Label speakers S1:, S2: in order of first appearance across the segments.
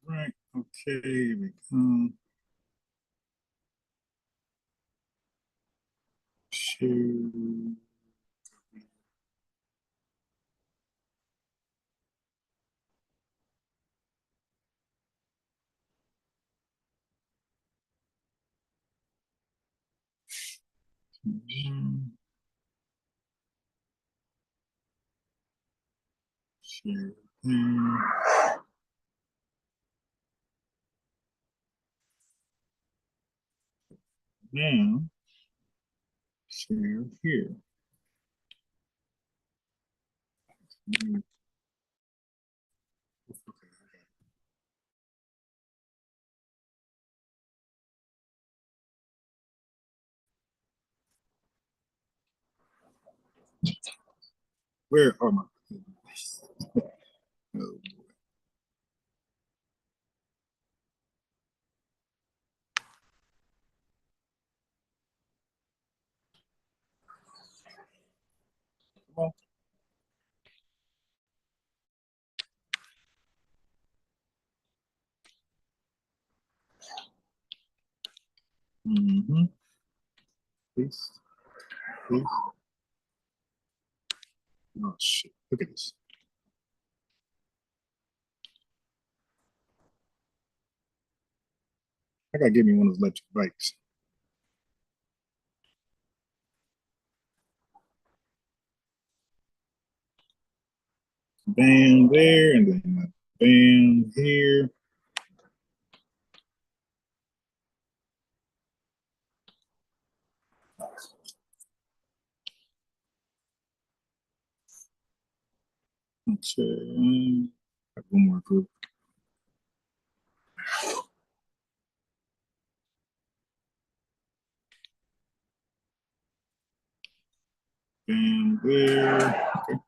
S1: Right. Okay, here we come. Share. Share. Now, share here. Where are my? Oh, come on. Mm-hmm. Peace. Peace. Oh shit! Look at this. I gotta give me one of those electric bikes. Bam there, and then bam here. Okay, one more group. Bam there. Okay.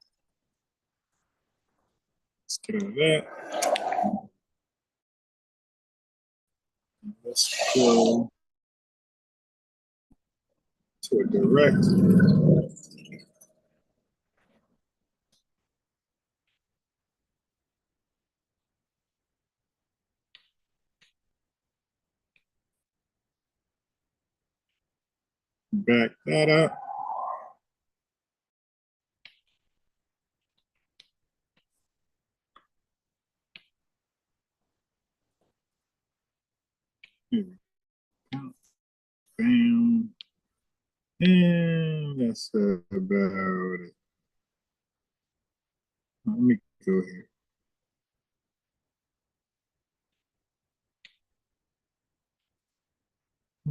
S1: Let's get out of that. Let's go to a direct. Back that up. Here we go. Bam. And that's about it. Let me go here.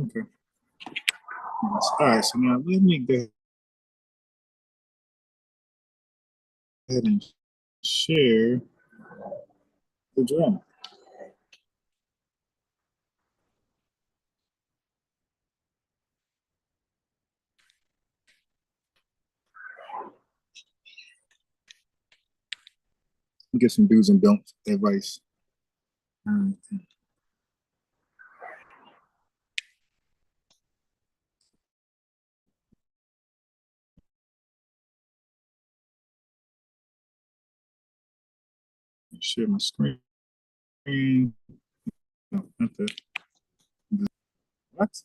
S1: Okay. All right, so now let me go ahead and share the drama. Get some do's and don'ts advice. Share my screen. No, not the what?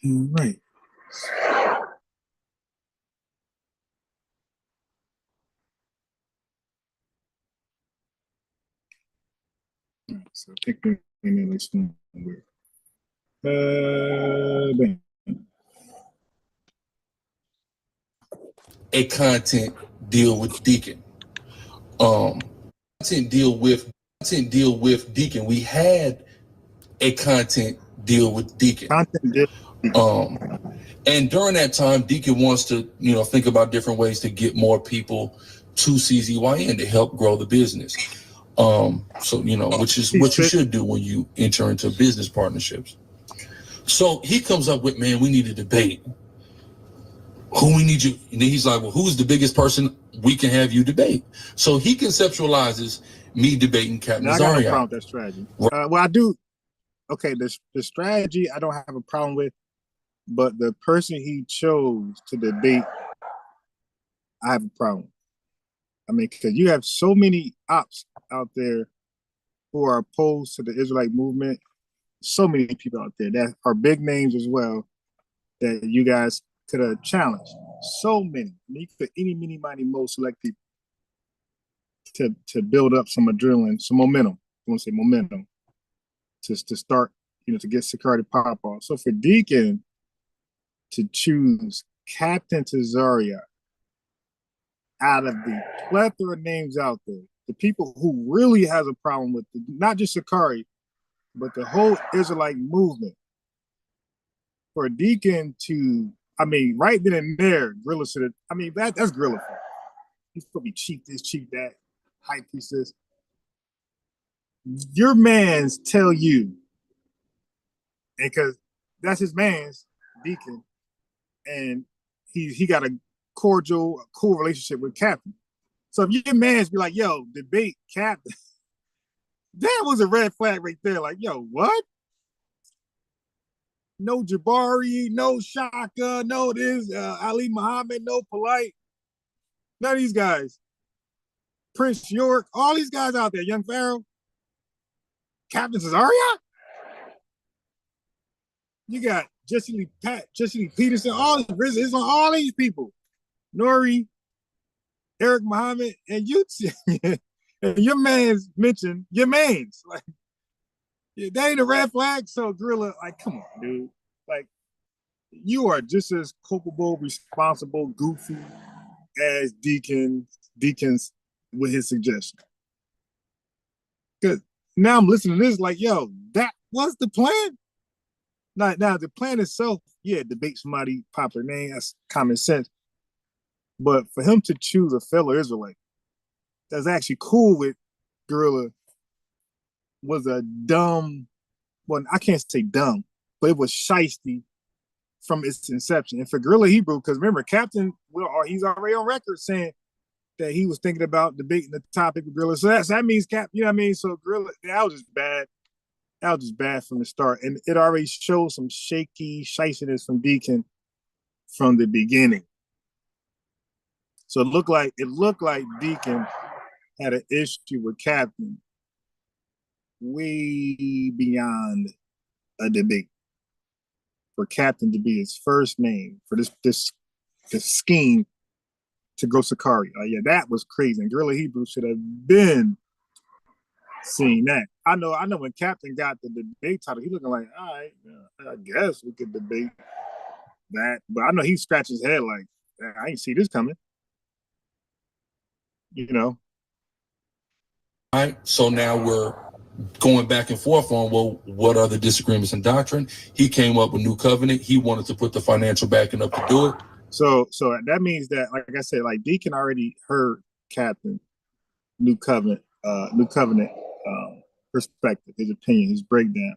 S1: All right. So I think we're in the next one. Bam.
S2: A content deal with Deacon. Content deal with Deacon. We had a content deal with Deacon.
S1: Content deal.
S2: And during that time, Deacon wants to, think about different ways to get more people to CZYN to help grow the business. So, which is what you should do when you enter into business partnerships. So he comes up with, man, we need a debate. Who we need you? And then he's like, well, who's the biggest person we can have you debate? So he conceptualizes me debating Captain Zarya.
S1: I got no problem with that strategy. Well, I do. okay, the strategy I don't have a problem with, but the person he chose to debate, I have a problem. I mean, because you have so many ops out there who are opposed to the Israelite movement. So many people out there that are big names as well that you guys could have challenged. So many. I mean, you could any, many, mighty, most select people to build up some adrenaline, some momentum. I want to say momentum to start, to get Sicarii to pop off. So for Deacon to choose Captain Tazaria out of the plethora of names out there, the people who really has a problem with not just Sicarii, but the whole Israelite movement, for Deacon to, I mean, right then and there, Gorilla should have, I mean, that's Gorilla fault. He's supposed to be cheap this, cheap that, hype piece this. Your mans tell you, and because that's his man's, Deacon, and he got a cordial, a cool relationship with Captain. So if your man's be like, yo, debate Captain, that was a red flag right there. Like, yo, what? No Jabari, no Shaka, no this, Ali Muhammad, no Polite. None of these guys. Prince York, all these guys out there, Young Pharaoh, Captain Cesaria. You got Jesse Lee Peterson, all these people. Nori, Eric Muhammad, and you and your man's mentioned your man's. Like, that ain't a red flag. So Gorilla, like, come on, dude. Like, you are just as culpable, responsible, goofy as Deacons with his suggestion. Because now I'm listening to this like, yo, that was the plan. Now the plan itself, yeah, debate somebody popular name, that's common sense. But for him to choose a fellow Israelite that's actually cool with Gorilla was a dumb, well, I can't say dumb, but it was shiesty from its inception. And for Gorilla Hebrew, because remember, Captain, he's already on record saying that he was thinking about debating the topic with Gorilla. So that means Cap, you know what I mean? So Gorilla, that was just bad. That was just bad from the start. And it already showed some shaky shystiness from Deacon from the beginning. So it looked like Deacon had an issue with Captain way beyond a debate. For Captain to be his first name for this scheme to go Sicarii. Yeah, that was crazy. And Gorilla Hebrew should have been seeing that. I know when Captain got the debate title, he looking like, all right, I guess we could debate that. But I know he scratched his head like, I ain't see this coming.
S2: All right. So now we're going back and forth on, well, what are the disagreements in doctrine? He came up with New Covenant. He wanted to put the financial backing up to do it.
S1: So that means that, like I said, like Deacon already heard Captain New Covenant perspective, his opinion, his breakdown,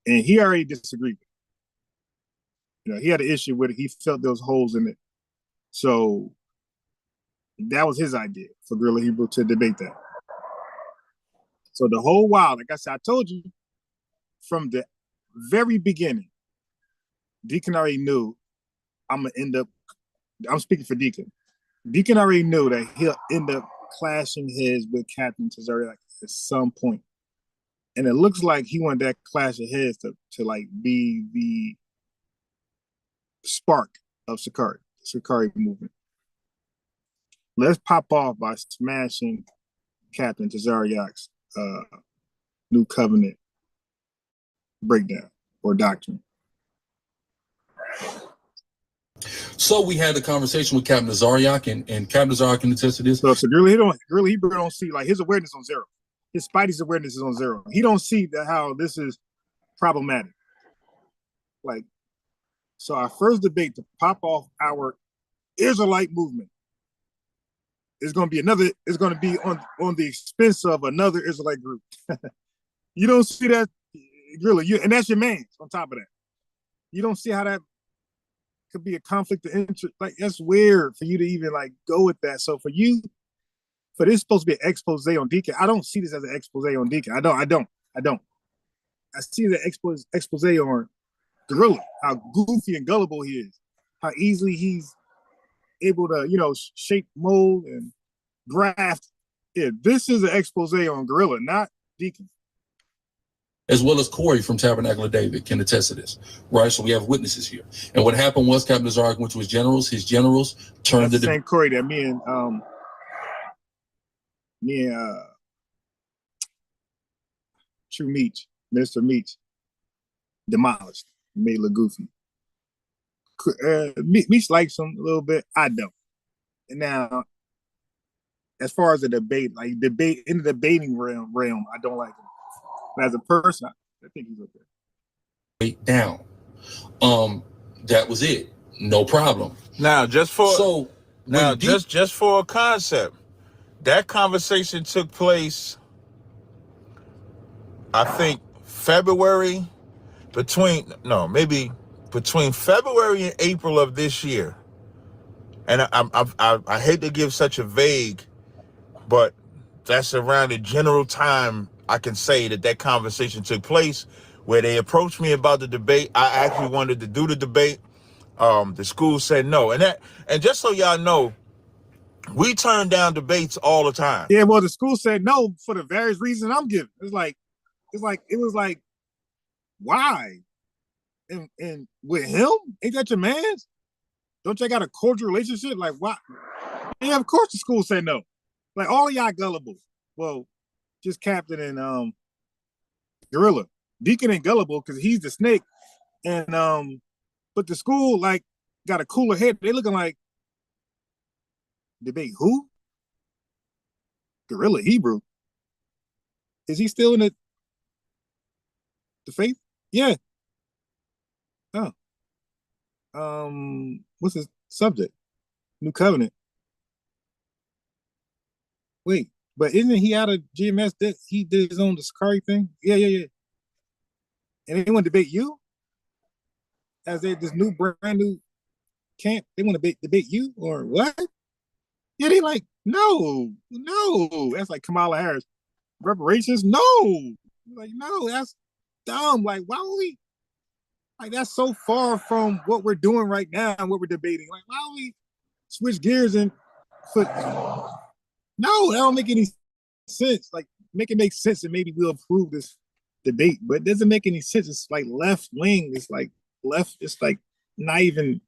S1: and he already disagreed with it. He had an issue with it. He felt there was holes in it. So that was his idea for Gorilla Hebrew to debate that. So the whole while, like I said, I told you from the very beginning, Deacon already knew I'm speaking for Deacon. Deacon already knew that he'll end up clashing heads with Captain Tazaria at some point. And it looks like he wanted that clash of heads to like be the spark of the Sicarii movement. Let's pop off by smashing Captain Tazariak's New Covenant breakdown or doctrine.
S2: So we had the conversation with Captain Zariak, and Captain Zariak can attest to this.
S1: So Gorilla Hebrew don't see, like, his awareness on zero. His Spidey's awareness is on zero. He don't see how this is problematic. Like, so our first debate to pop off our Israelite movement is going to be on the expense of another Israelite group. You don't see that, Gorilla, and that's your man on top of that. You don't see how that could be a conflict of interest. Like, that's weird for you to even like go with that. So for this supposed to be an expose on Deacon, I don't see this as an expose on Deacon. I don't. I see the expose on Gorilla, how goofy and gullible he is, how easily he's able to, shape, mold, and graft. Yeah, this is an expose on Gorilla, not Deacon.
S2: As well as Corey from Tabernacle of David can attest to this, right? So we have witnesses here. And what happened was Captain Zarek went to his generals turned
S1: the same Corey that me and True Meach, Minister Meach, demolished, made look goofy. Meach likes him a little bit. I don't. And now, as far as the debate, in the debating realm, I don't like him. But as a person, I think he's okay.
S2: Down. That was it. No problem.
S3: Now, just for a concept, that conversation took place, I think, between February and April of this year. And I hate to give such a vague, but that's around the general time I can say that conversation took place, where they approached me about the debate. I actually wanted to do the debate. The school said no. And just so y'all know, we turn down debates all the time.
S1: Yeah, well, the school said no for the various reasons I'm giving. It was like, why? And with him, ain't that your man's? Don't y'all got a cordial relationship? Like, why? Yeah, of course the school said no. Like, all of y'all gullible. Well, just Captain and Gorilla. Deacon ain't gullible because he's the snake. And but the school got a cooler head. They looking like, debate who? Gorilla Hebrew. Is he still in the faith? Yeah. Oh. What's his subject? New Covenant. Wait, but isn't he out of GMS? That he did his own Sicarii thing? Yeah. And they want to debate you? As this brand new camp, they want to debate you or what? Yeah, they like, no. That's like Kamala Harris. Reparations? No. Like, no, that's dumb. Like, why would we? Like, that's so far from what we're doing right now and what we're debating. Like, why don't we switch gears and put? No, that don't make any sense. Like, make it make sense and maybe we'll approve this debate, but it doesn't make any sense. It's like left wing. It's like left. It's like not even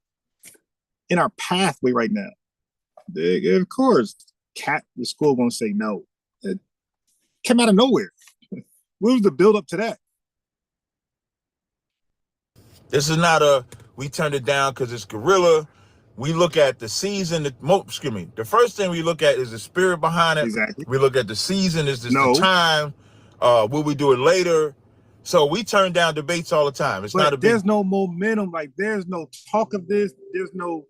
S1: in our pathway right now. Of course, the school gonna say no. It came out of nowhere. What was the build up to that?
S3: This is not we turned it down because it's Gorilla. We look at the season. The first thing we look at is the spirit behind it.
S1: Exactly.
S3: We look at the season. Is this the time? Will we do it later? So we turn down debates all the time.
S1: There's no momentum. Like, there's no talk of this. There's no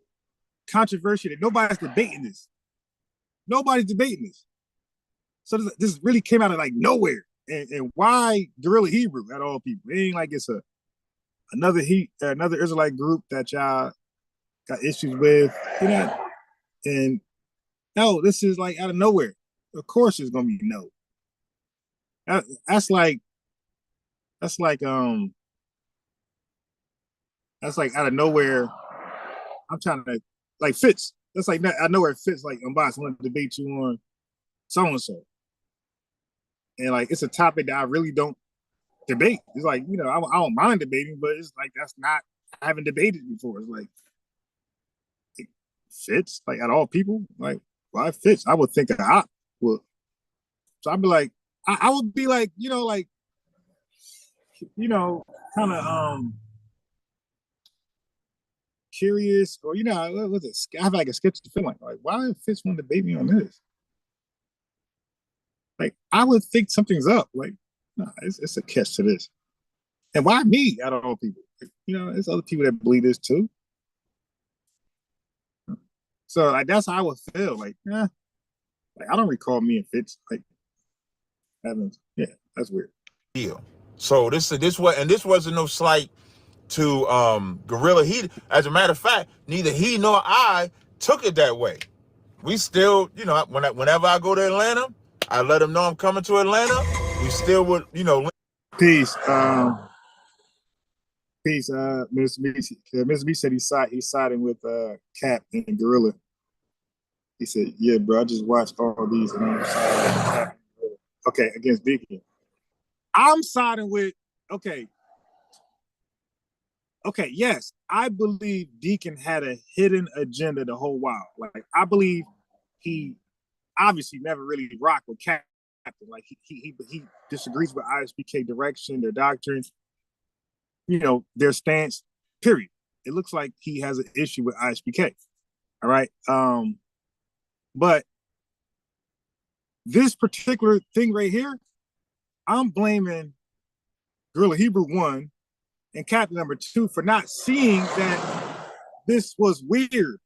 S1: controversy. Nobody's debating this. Nobody's debating this. So this really came out of nowhere. And why Gorilla Hebrew at all people? It ain't like it's another Israelite group that y'all got issues with, and no, this is like out of nowhere. Of course it's gonna be no. That's like out of nowhere. I'm trying to Fitz. That's like I know where Fitz Unbiased want to debate you on so and so, and it's a topic that I really don't debate. It's I don't mind debating, but it's that's not. I haven't debated before. It's it Fitz at all people why Fitz? I would think I would. So I'd be I would be kind of curious, or what was it? I have a sketch to feel like why Fitz want to debate me on this? I would think something's up. No, it's a catch to this. And why me out of all people? There's other people that believe this too. So that's how I would feel. I don't recall me and Fitz having. Yeah, that's weird.
S3: Deal. So this wasn't no slight to Gorilla. As a matter of fact, neither he nor I took it that way. We still, whenever I go to Atlanta, I let him know I'm coming to Atlanta. We still would,
S1: Peace. Peace. Mr. B. Mr. B said he's siding with Cap and Gorilla. He said, "Yeah, bro, I just watched all these and I'm siding with Cap. Okay, against Deacon. I'm siding with okay. Okay, yes, I believe Deacon had a hidden agenda the whole while. Like I believe he obviously never really rocked with Captain. Like he disagrees with ISPK direction, their doctrines, their stance. Period. It looks like he has an issue with ISPK. All right. But this particular thing right here, I'm blaming Gorilla Hebrew 1 and Captain number 2 for not seeing that this was weird.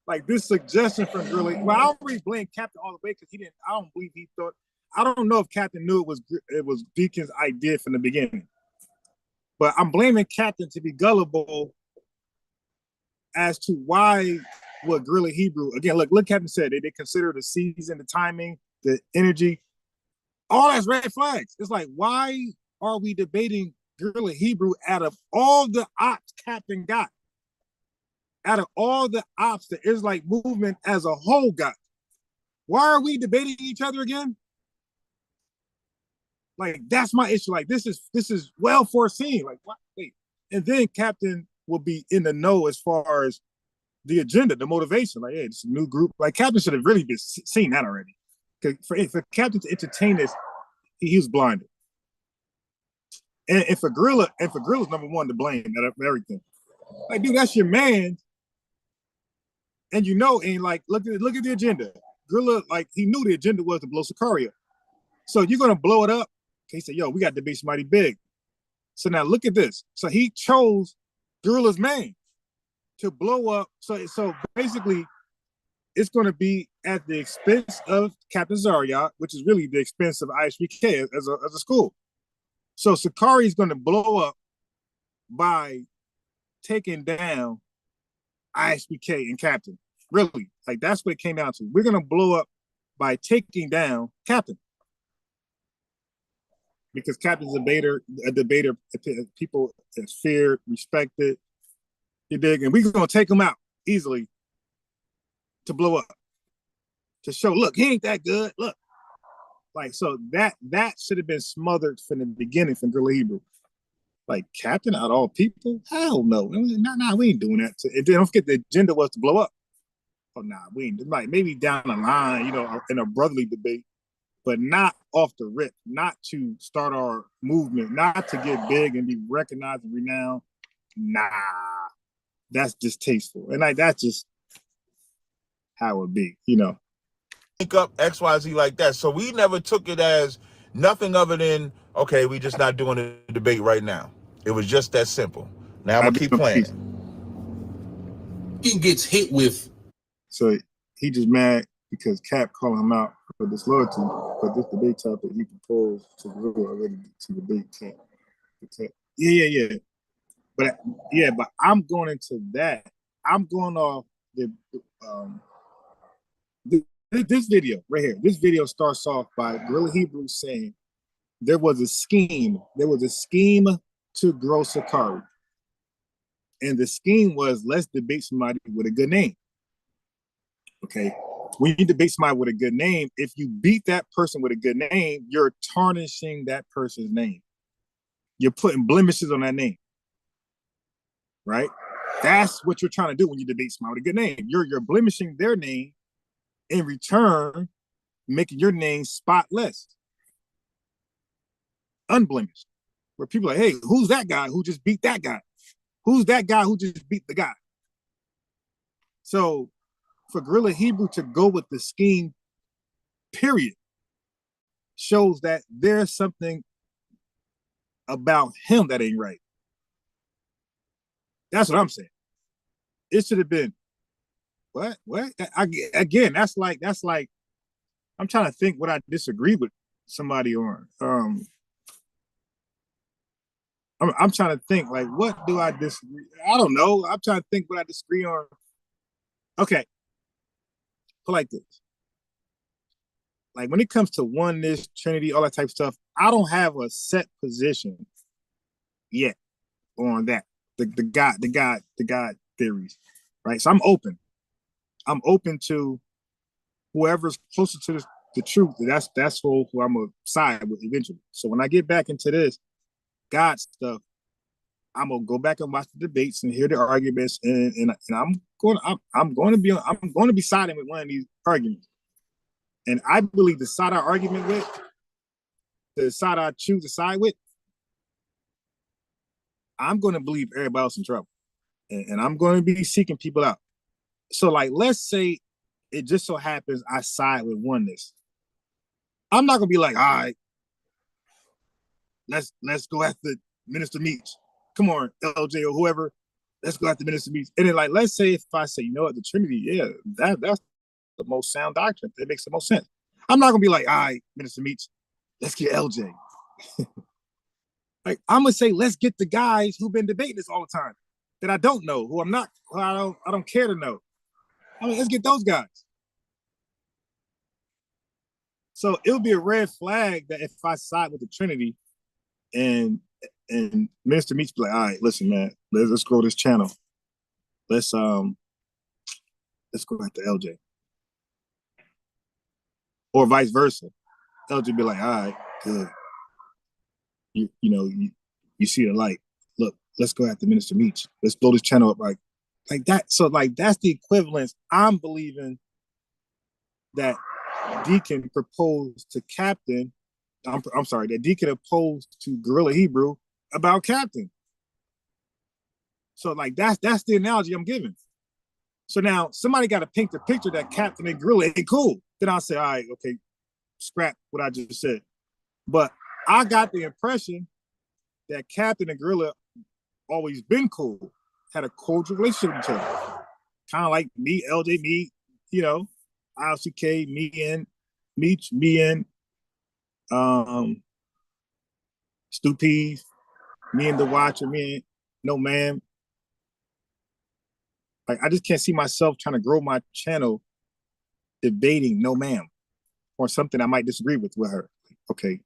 S1: Like this suggestion from Gorilla. Well, I don't really blame Captain all the way because he didn't. I don't believe he thought. I don't know if Captain knew it was Deacon's idea from the beginning. But I'm blaming Captain to be gullible as to why what Gorilla Hebrew again. Look, Captain said they consider the season, the timing, the energy, all that's red flags. It's like why are we debating Gorilla Hebrew out of all the ops Captain got? Out of all the ops the Israelite movement as a whole got, why are we debating each other again? Like that's my issue. Like this is well foreseen. Like what? Wait, and then Captain will be in the know as far as the agenda, the motivation. Like, hey, it's a new group. Like Captain should have really been seen that already. For Captain to entertain this, he was blinded. And for Gorilla's number one to blame out of everything. Like, dude, that's your man. And and like look at the agenda. Gorilla, like he knew the agenda was to blow Sicarii. So you're gonna blow it up. He said, yo, we got to be somebody big. So now look at this. So he chose Gorilla's man to blow up. So basically, it's going to be at the expense of Captain Zaryat, which is really the expense of ISBK as a school. So Sicarii is going to blow up by taking down ISBK and Captain. Really, like that's what it came down to. We're going to blow up by taking down Captain. Because Captain's a debater, people is feared, respected. You dig? And we're gonna take him out easily to blow up. To show, look, he ain't that good. Look. Like, so that should have been smothered from the beginning from Gorilla Hebrew. Like, Captain out of all people? Hell no. Nah, we ain't doing that. And then don't forget the agenda was to blow up. Oh, nah, we ain't. Like, maybe down the line, in a brotherly debate. But not off the rip, not to start our movement, not to get big and be recognized and renowned. Nah, that's distasteful. And like that's just how it be,
S3: Think up XYZ like that. So we never took it as nothing other than, okay, we just not doing a debate right now. It was just that simple. Now I'm gonna keep playing.
S2: He gets hit with.
S1: So he just mad because Cap calling him out for disloyalty, for this debate topic he proposed to Gorilla already to debate Cap. Yeah. But I'm going into that. I'm going off this video right here. This video starts off by Gorilla Hebrew saying there was a scheme. There was a scheme to grow Sicarii. And the scheme was let's debate somebody with a good name. Okay. When you debate somebody with a good name, if you beat that person with a good name, you're tarnishing that person's name. You're putting blemishes on that name. Right? That's what you're trying to do when you debate somebody with a good name. You're blemishing their name in return, making your name spotless, unblemished. Where people are like, hey, who's that guy who just beat that guy? Who's that guy who just beat the guy? So for Gorilla Hebrew to go with the scheme, period, shows that there's something about him that ain't right. That's what I'm saying. It should have been, what? Again, that's like, I'm trying to think what I disagree with somebody on. I'm trying to think, like, what do I disagree? I don't know. I'm trying to think what I disagree on. Okay. Put like this. like when it comes to oneness, Trinity, all that type of stuff, I don't have a set position yet on that. The God theories, right? So I'm open. I'm open to whoever's closer to the truth. That's who I'm gonna side with eventually. So when I get back into this God stuff, I'm gonna go back and watch the debates and hear the arguments, and I'm going to be siding with one of these arguments. And I believe the side I argument with, the side I choose to side with, I'm going to believe everybody else in trouble, and I'm going to be seeking people out. So, like, let's say it just so happens I side with oneness. I'm not going to be like, all right, let's go after Minister Meach. Come on, LJ or whoever, let's go after Minister Meach. And then, like, let's say if I say, you know what, the Trinity, yeah, that's the most sound doctrine. That makes the most sense. I'm not going to be like, all right, Minister Meach, let's get LJ. Like, I'm gonna say, let's get the guys who've been debating this all the time that I don't know, who I don't care to know. I mean, let's get those guys. So it would be a red flag that if I side with the Trinity and Minister Meach be like, all right, listen, man, let's grow this channel. Let's go back to LJ. Or vice versa. LJ be like, all right, good. You see the light. Look, let's go after Minister Meach. Let's blow this channel up like that. So like that's the equivalence. I'm believing that Deacon proposed to Captain. I'm sorry, that Deacon opposed to Gorilla Hebrew about Captain. So like that's the analogy I'm giving. So now somebody got to paint the picture that Captain and Gorilla ain't cool. Then I'll say, all right, okay, scrap what I just said. But I got the impression that Captain and Gorilla always been cool, had a cordial relationship with each other. Kind of like me, LJ, me, ILCK, me and Meach, me and Stu Peas, me and The Watcher, me and No Man. Like, I just can't see myself trying to grow my channel debating No Ma'am or something I might disagree with her. Okay.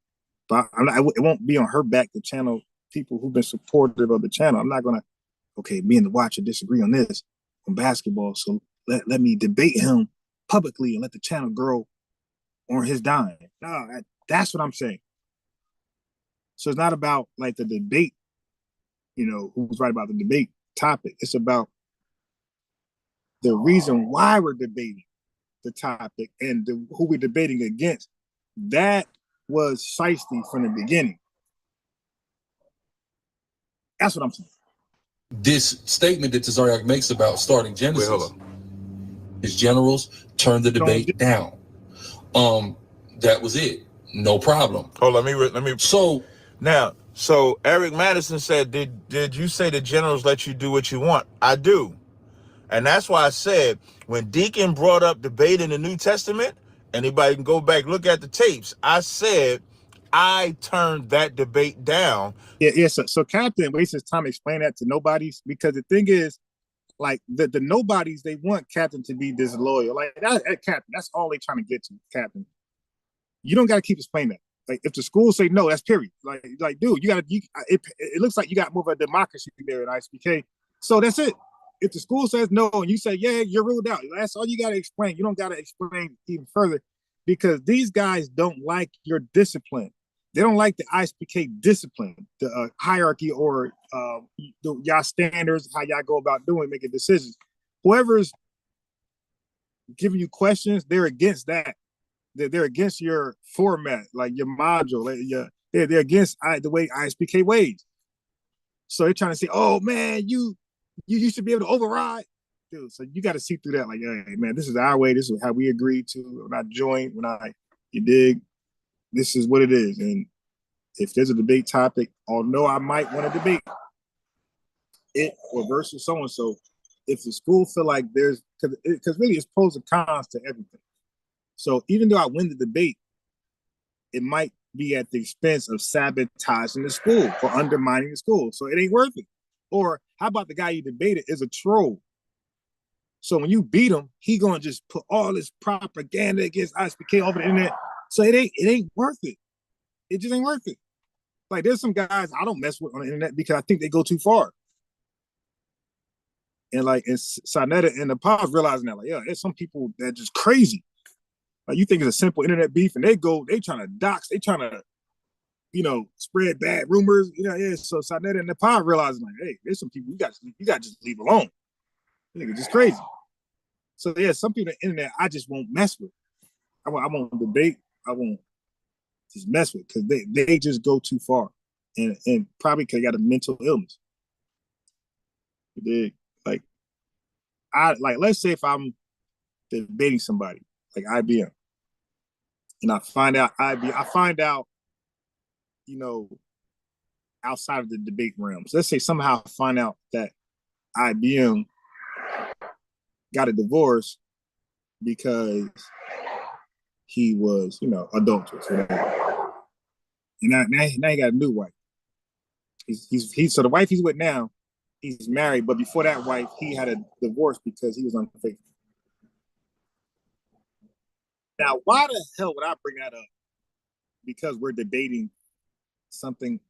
S1: But it won't be on her back to channel people who've been supportive of the channel. I'm not going to, okay, me and The Watcher disagree on this, on basketball. So let me debate him publicly and let the channel grow on his dime. No, that's what I'm saying. So it's not about like the debate, who's right about the debate topic. It's about the reason why we're debating the topic and who we're debating against. That was shiesty from the beginning. That's what I'm saying.
S2: This statement that Tazariak makes about starting Genesis, his generals turned the debate down. That was it. No problem.
S3: Hold on, let me. So Eric Madison said, did you say the generals let you do what you want? I do. And that's why I said, when Deacon brought up debate in the New Testament, anybody can go back, look at the tapes. I said, I turned that debate down.
S1: Yeah. So Captain wastes his time explaining that to nobodies, because the thing is, like the nobodies, they want Captain to be disloyal. Like that, Captain, that's all they trying to get to, Captain. You don't got to keep explaining that. Like if the school say no, that's period. Like dude, it looks like you got more of a democracy there at ISBK. So that's it. If the school says no and you say, yeah, you're ruled out, that's all you got to explain. You don't got to explain even further, because these guys don't like your discipline. They don't like the ISBK discipline, the hierarchy, or y'all standards, how y'all go about making decisions. Whoever's giving you questions, they're against that. They're against your format, like your module. They're against the way ISBK weighs. So they're trying to say, oh man, you should be able to override. Dude, so you got to see through that. Like, hey man, this is our way. This is how we agreed to. When I joined, you dig, this is what it is. And if there's a debate topic, although I might want to debate it or versus so-and-so, if the school feel like there's, because really it's pros and cons to everything. So even though I win the debate, it might be at the expense of sabotaging the school or undermining the school. So it ain't worth it. Or how about the guy you debated is a troll? So when you beat him, he gonna just put all this propaganda against ISBK over the internet. So it ain't worth it. It just ain't worth it. Like there's some guys I don't mess with on the internet because I think they go too far. And like it's Sonetta and the Pops realizing that, like, yeah, there's some people that just crazy. Like you think it's a simple internet beef, and they trying to dox, they trying to, spread bad rumors. Yeah. So Sonetta and the Pops realizing, like, hey, there's some people you got to just leave alone. I think it's just crazy. So yeah, some people on the internet I just won't mess with. I won't debate. I won't just mess with because they just go too far, and probably because they got a mental illness. They like let's say if I'm debating somebody like IBM, and I find out outside of the debate realm. So let's say somehow I find out that IBM got a divorce because he was, adulterous. Whatever. And now he got a new wife. He's so the wife he's with now, he's married, but before that wife, he had a divorce because he was unfaithful. Now, why the hell would I bring that up? Because we're debating something,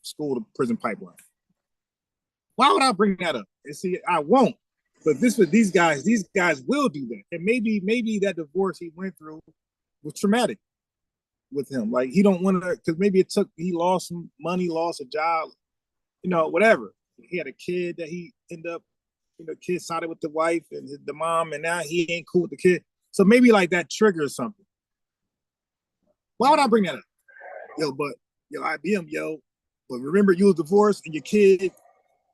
S1: school to prison pipeline. Why would I bring that up? And see, I won't. But these guys will do that. And maybe that divorce he went through was traumatic with him. Like he don't want to, because maybe he lost some money, lost a job, whatever. He had a kid that he ended up, kid sided with the wife and the mom, and now he ain't cool with the kid. So maybe like that triggers something. Why would I bring that up? IBM, but remember you was divorced and your kid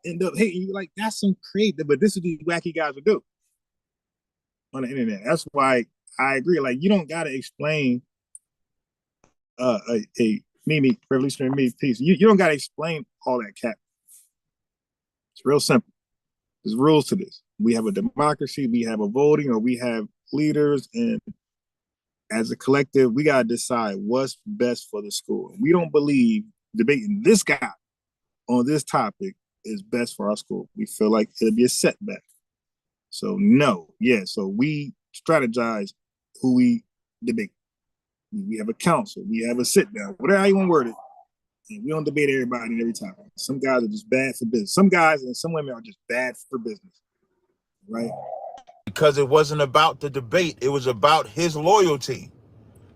S1: end up hating you. Like that's some creative, but this is these wacky guys will do on the internet. That's why I agree. Like you don't gotta explain a Mimi revolutionary Mimi piece. You don't gotta explain all that cap. It's real simple. There's rules to this. We have a democracy, we have a voting, or we have leaders, and as a collective, we gotta decide what's best for the school. We don't believe debating this guy on this topic is best for our school. We feel like it'll be a setback. So no, yeah. So we strategize who we debate. We have a council. We have a sit down. Whatever you want to word it. And we don't debate everybody and every time. Some guys are just bad for business. Some guys and some women are just bad for business, right?
S3: Because it wasn't about the debate. It was about his loyalty.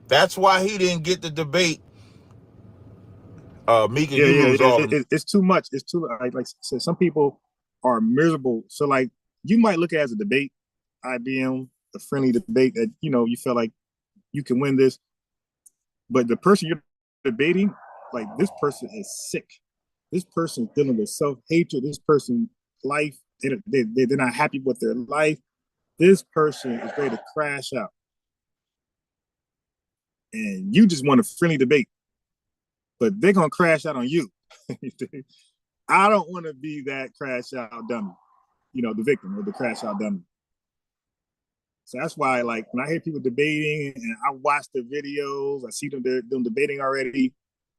S3: That's why he didn't get the debate. Mika,
S1: it's too much. It's too like I said, some people are miserable. So like you might look at it as a debate, IBM, a friendly debate that you feel like you can win this, but the person you're debating, like this person is sick. This person is dealing with self-hatred. This person's life, they're not happy with their life. This person is ready to crash out, and you just want a friendly debate. But they're gonna crash out on you. I don't want to be that crash out dummy, the victim or the crash out dummy. So that's why, like, when I hear people debating and I watch the videos, I see them debating already.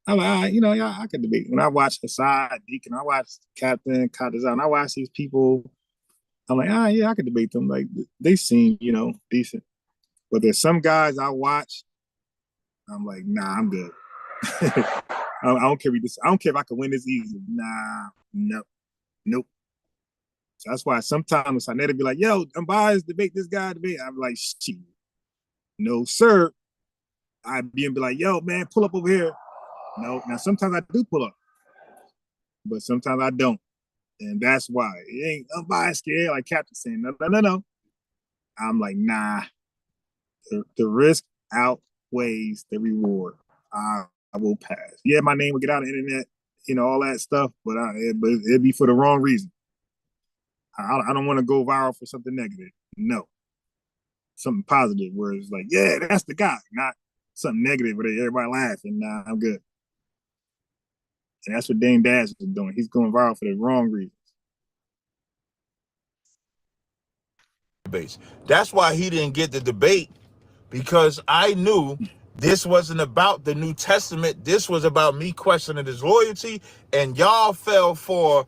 S1: I'm like, I can debate. When I watch Hassad, Deacon, I watch Captain, Kadazan, I watch these people. I'm like, I can debate them. Like, they seem, decent. But there's some guys I watch. I'm like, nah, I'm good. I don't care if I can win this easy. Nah, nope. So that's why sometimes I need to be like, yo, Unbiased, debate this guy, debate. I'm like, shit. No, sir. I'd be like, yo, man, pull up over here. No, now sometimes I do pull up, but sometimes I don't. And that's why it ain't Unbiased scared, like Captain saying, no. I'm like, nah. The risk outweighs the reward. I will pass. Yeah, my name will get out on the internet, all that stuff, but it'd be for the wrong reason. I don't want to go viral for something negative. No. Something positive where it's like, yeah, that's the guy, not something negative where everybody laughing. Nah, I'm good. And that's what Dame Dash is doing. He's going viral for the wrong reasons.
S3: That's why he didn't get the debate, because I knew this wasn't about the New Testament. This was about me questioning his loyalty, and y'all fell for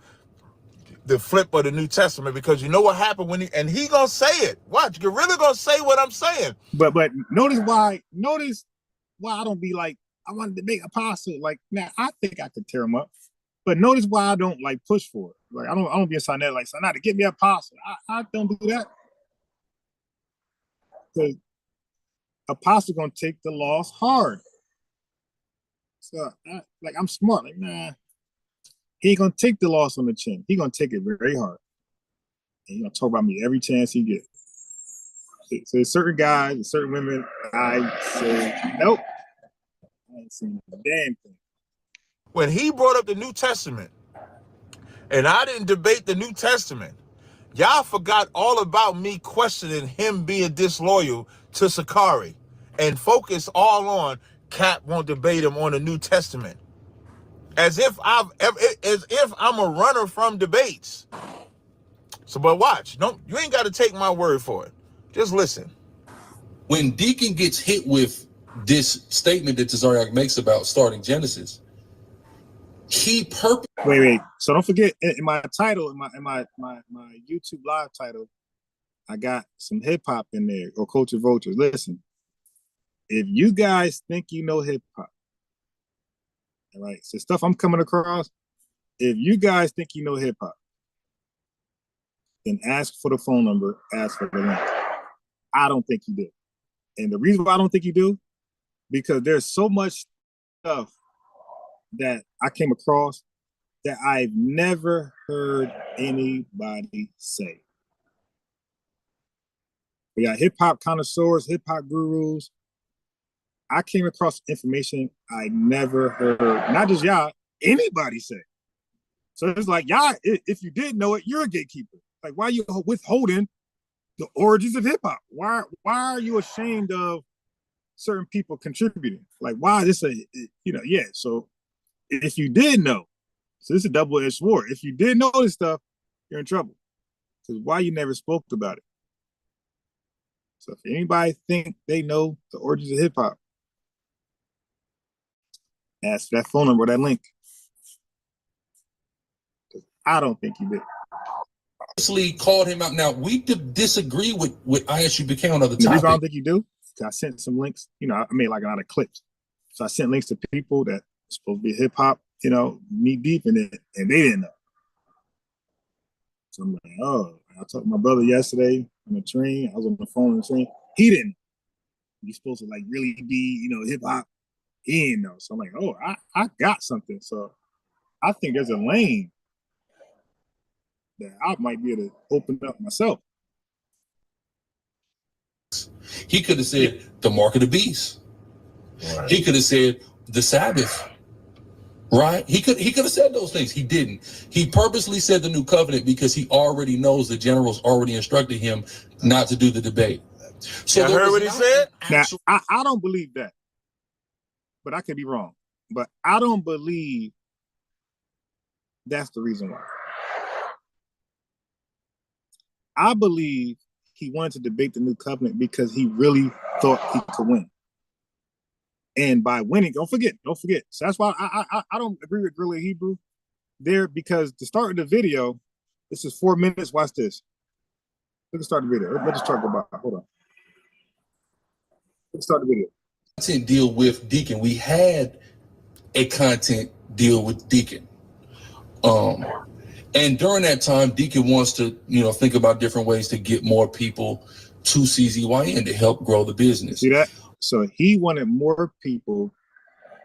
S3: the flip of the New Testament, because you know what happened when he gonna say it. Watch, you're really gonna say what I'm saying.
S1: But notice why I don't be like, I want to debate apostle. Like, now I think I could tear him up. But notice why I don't like push for it. Like, I don't be inside that like, so now to get me apostle. I don't do that. Because apostle gonna take the loss hard. So I'm smart. Like, nah, he ain't gonna take the loss on the chin. He gonna take it very hard. And he gonna talk about me every chance he gets. So there's certain guys and certain women, I say, nope. I ain't seen a damn thing.
S3: When he brought up the New Testament, and I didn't debate the New Testament, y'all forgot all about me questioning him being disloyal to Sicarii and focus all on Cap won't debate him on the New Testament. As if I'm a runner from debates. So, but watch, you ain't got to take my word for it. Just listen.
S2: When Deacon gets hit with this statement that Tazariak makes about starting Genesis, he
S1: Wait. So don't forget, in my title, in my YouTube live title, I got some hip hop in there, or Culture Vultures. Listen, if you guys think you know hip hop, all right, so stuff I'm coming across, if you guys think you know hip hop, then ask for the phone number, ask for the link. I don't think you do. And the reason why I don't think you do, because there's so much stuff that I came across that I've never heard anybody say. We got hip hop connoisseurs, hip hop gurus. I came across information I never heard, not just y'all, anybody say. So it's like, y'all, if you did know it, you're a gatekeeper. Like, why are you withholding the origins of hip hop? Why are you ashamed of certain people contributing? Like, why is this so if you did know, so this is a double-edged sword. If you did know this stuff, you're in trouble. Because why you never spoke about it? So if anybody think they know the origins of hip hop, ask that phone number, that link. I don't think you did.
S2: Obviously called him out. Now we disagree with ISU became on the topic.
S1: The reason I don't think you do, I sent some links. I made like a lot of clips. So I sent links to people that supposed to be hip hop, knee deep in it, and they didn't know. So I'm like, oh, I talked to my brother yesterday on the train. I was on the phone on the train. He didn't. He's supposed to like really be, hip hop. He didn't know. So I'm like, oh, I got something. So I think there's a lane that I might be able to open up myself.
S2: He could have said the mark of the beast. Right. He could have said the Sabbath. Right? He could have said those things. He didn't. He purposely said the new covenant because he already knows the generals already instructed him not to do the debate. So
S3: I heard what he said.
S1: Now, I don't believe that, but I could be wrong. But I don't believe that's the reason why. I believe he wanted to debate the new covenant because he really thought he could win. And by winning, don't forget. So that's why I don't agree with Gorilla Hebrew there, because to start the video, this is 4 minutes. Watch this. Let's start the video. Let's talk about it. Hold on. Let's start the video.
S2: Content deal with Deacon. We had a content deal with Deacon. And during that time, Deacon wants to, think about different ways to get more people to CZYN to help grow the business.
S1: See that? So he wanted more people.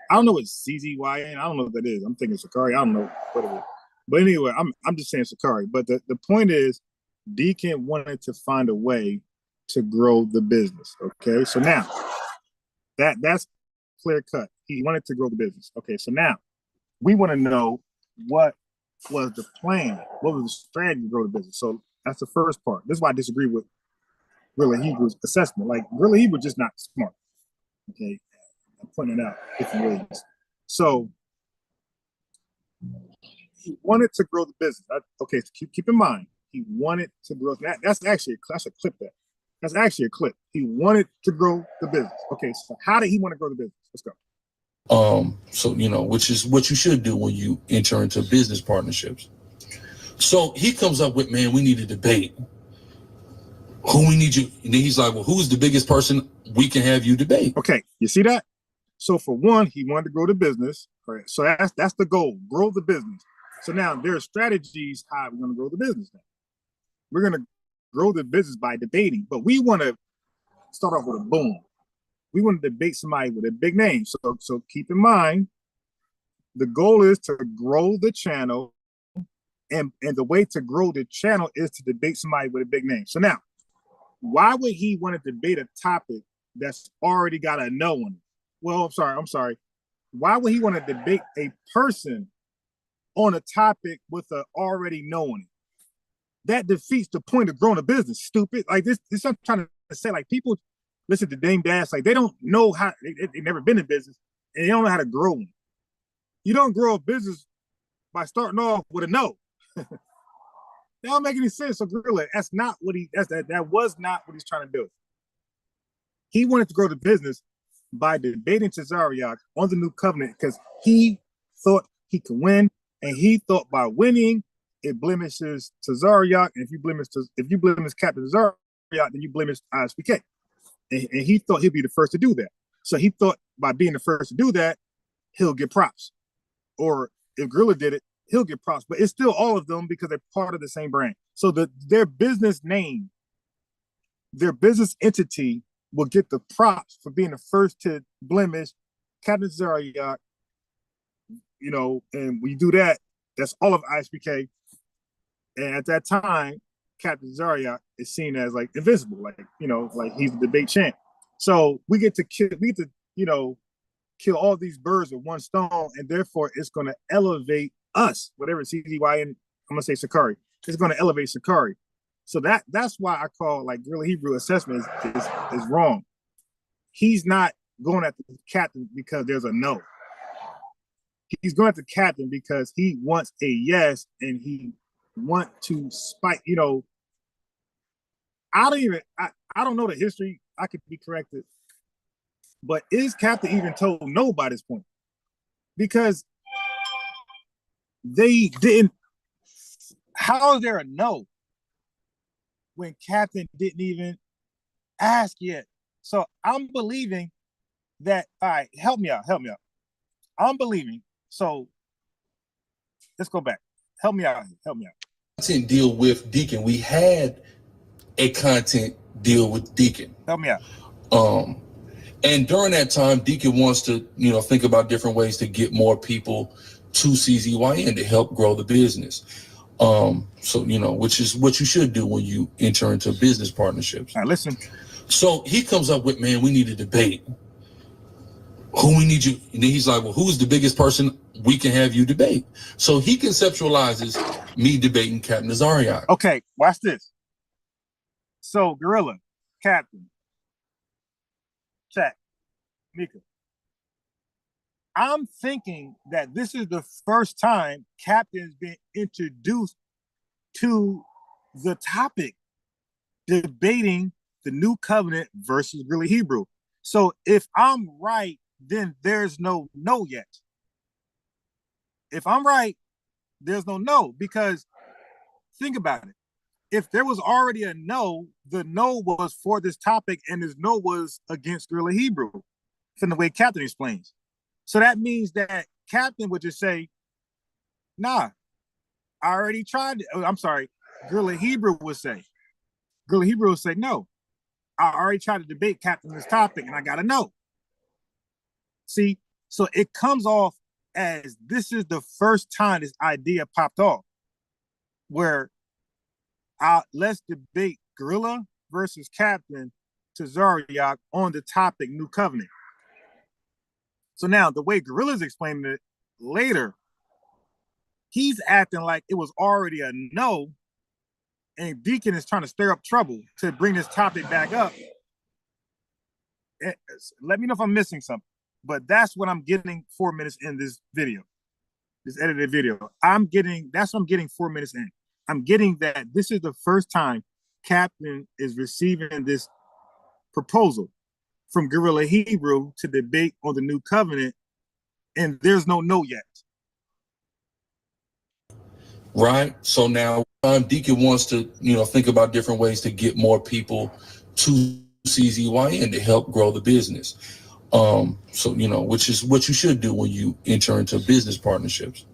S1: I don't know what CZYN. I don't know what that is. I'm thinking Sicarii. I don't know what it is. But anyway, I'm just saying Sicarii. But the point is, Deacon wanted to find a way to grow the business. Okay, so now that's clear cut. He wanted to grow the business. Okay, so now we want to know what was the plan, what was the strategy to grow the business. So that's the first part. This is why I disagree with Gorilla Hebrew's assessment. Like, Gorilla Hebrew just not smart. Okay, I'm pointing it out different ways. So he wanted to grow the business. Okay, so keep in mind, he wanted to grow. That's actually a clip. That's actually a clip. He wanted to grow the business. Okay, so how did he want to grow the business? Let's go.
S2: So which is what you should do when you enter into business partnerships. So he comes up with, man, we need a debate. Who we need you? And then he's like, well, who's the biggest person we can have you debate?
S1: Okay, you see that? So for one, he wanted to grow the business. Right? So that's the goal, grow the business. So now there are strategies how we're going to grow the business now. We're going to grow the business by debating, but we want to start off with a boom. We want to debate somebody with a big name. So keep in mind, the goal is to grow the channel, and the way to grow the channel is to debate somebody with a big name. So now, why would he want to debate a topic that's already got a no on it? Well, I'm sorry. Why would he want to debate a person on a topic with an already no on it? That defeats the point of growing a business, stupid. Like this I'm trying to say, like, people listen to Dame Dash, like they don't know how, they've never been in business, and they don't know how to grow one. You don't grow a business by starting off with a no. That don't make any sense. So Gorilla, that was not what he's trying to do. He wanted to grow the business by debating Tazariak on the new covenant because he thought he could win, and he thought by winning it blemishes Tazariak, and if you blemish Captain Tazariak, then you blemish ISPK. And he thought he'd be the first to do that. So he thought by being the first to do that, he'll get props. Or if Gorilla did it, he'll get props. But it's still all of them because they're part of the same brand. So their business name, their business entity will get the props for being the first to blemish Captain Tazariak. And we do that, that's all of ISPK. And at that time, Captain Tazariak is seen as like invincible, like he's the debate champ. So we get to kill all these birds with one stone, and therefore it's going to elevate us, whatever CZY, and I'm gonna say Sicarii. It's going to elevate Sicarii. So that's why I call like Guerrilla Hebrew assessment is wrong. He's not going at the captain because there's a no. He's going at the captain because he wants a yes, and he want to spike. I don't know the history. I could be corrected, but is Captain even told no by this point? Because they didn't. How is there a no when Captain didn't even ask yet? So I'm believing that. All right, help me out. I'm believing. So let's go back. Help me out.
S2: Content deal with Deacon. We had a content deal with Deacon.
S1: Help me out.
S2: And during that time, Deacon wants to, think about different ways to get more people to CZYN to help grow the business. So, which is what you should do when you enter into business partnerships.
S1: All right, listen.
S2: So he comes up with, man, we need a debate. Who we need you? And then he's like, well, who's the biggest person we can have you debate? So he conceptualizes me debating Captain Tazariak.
S1: Okay, watch this. So Gorilla, Captain, Chat, Mika. I'm thinking that this is the first time Captain's been introduced to the topic, debating the new covenant versus Guerrilla Hebrew. So if I'm right, then there's no yet. If I'm right, there's no, because think about it. If there was already a no, the no was for this topic, and this no was against Guerrilla Hebrew, from the way Captain explains. So that means that Captain would just say, nah, I already tried it. I'm sorry, Guerrilla Hebrew would say. Guerrilla Hebrew would say, no, I already tried to debate Captain this topic, and I got a no. See, so it comes off as this is the first time this idea popped off, where let's debate Guerrilla versus Captain Tazariak on the topic New Covenant. So now the way Guerrilla's explaining it later, he's acting like it was already a no, and Deacon is trying to stir up trouble to bring this topic back up. Let me know if I'm missing something. But that's what I'm getting 4 minutes in this video, this edited video. That's what I'm getting 4 minutes in. I'm getting that this is the first time Captain is receiving this proposal from Guerrilla Hebrew to debate on the new covenant, and there's no yet.
S2: right? So now Deacon wants to, think about different ways to get more people to CZYN to help grow the business. Which is what you should do when you enter into business partnerships.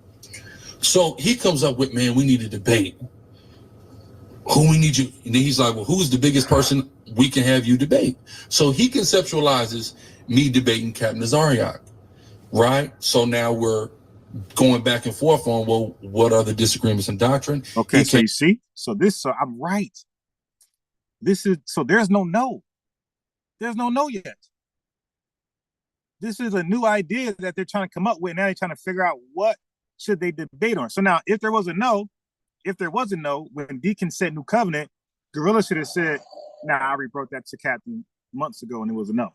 S2: So he comes up with, man, we need a debate. Who we need you? And then he's like, well, who's the biggest person we can have you debate? So he conceptualizes me debating Captain Azariak, right? So now we're going back and forth on, well, what are the disagreements in doctrine?
S1: Okay, so you see, so I'm right. There's no. There's no yet. This is a new idea that they're trying to come up with. Now they're trying to figure out what should they debate on. So now, if there was a no, when Deacon said New Covenant, Gorilla should have said, I already brought that to Captain months ago, and it was a no.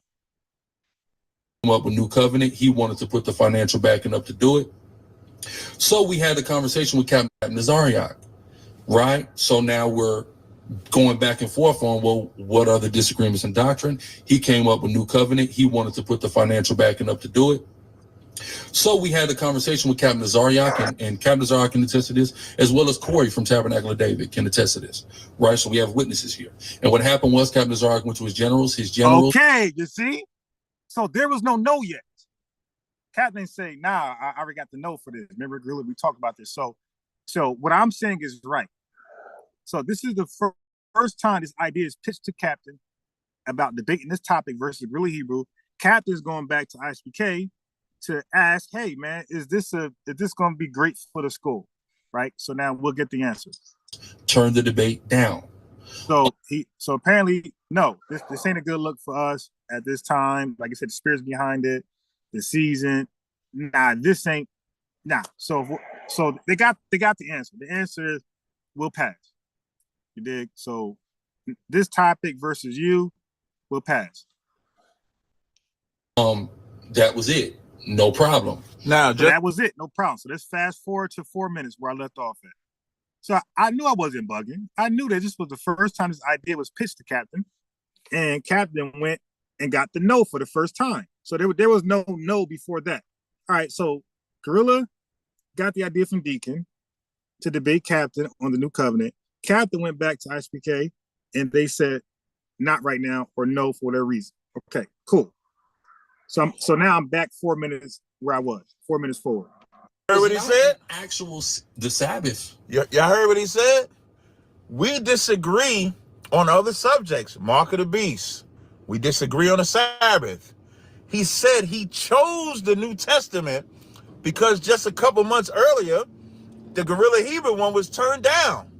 S2: Up with New Covenant, he wanted to put the financial backing up to do it. So we had a conversation with Captain Azariak, right? So now we're going back and forth on, well, what are the disagreements in doctrine? He came up with New Covenant. He wanted to put the financial backing up to do it. So we had a conversation with Captain Azariak, and Captain Azariak can attest to this, as well as Corey from Tabernacle of David can attest to this, right? So we have witnesses here. And what happened was Captain Azariak went to his generals.
S1: Okay, you see? So there was no yet. Captain say, I already got the no for this. Remember, Gorilla, we talked about this. So what I'm saying is right. So this is the first time this idea is pitched to Captain about debating this topic versus Gorilla Hebrew. Captain's going back to ISBK to ask, hey man, is this going to be great for the school, right? So now we'll get the answer.
S2: Turn the debate down.
S1: So apparently, no, this ain't a good look for us at this time. Like I said, the spirit's behind it, the season. This ain't. So they got the answer. The answer is we'll pass. You dig? So this topic versus you will pass.
S2: That was it. No problem.
S1: That was it. No problem. So let's fast forward to 4 minutes where I left off at. So I knew I wasn't bugging. I knew that this was the first time this idea was pitched to Captain, and Captain went and got the no for the first time. So there was no before that. All right. So Gorilla got the idea from Deacon to debate Captain on the New Covenant. Captain went back to ISPK, and they said not right now or no for whatever reason. Okay, cool. So now I'm back 4 minutes where I was, 4 minutes forward.
S3: You heard what he said?
S2: The Sabbath.
S3: Y'all heard what he said? We disagree on other subjects. Mark of the beast. We disagree on the Sabbath. He said he chose the New Testament because just a couple months earlier, the Gorilla Hebrew one was turned down.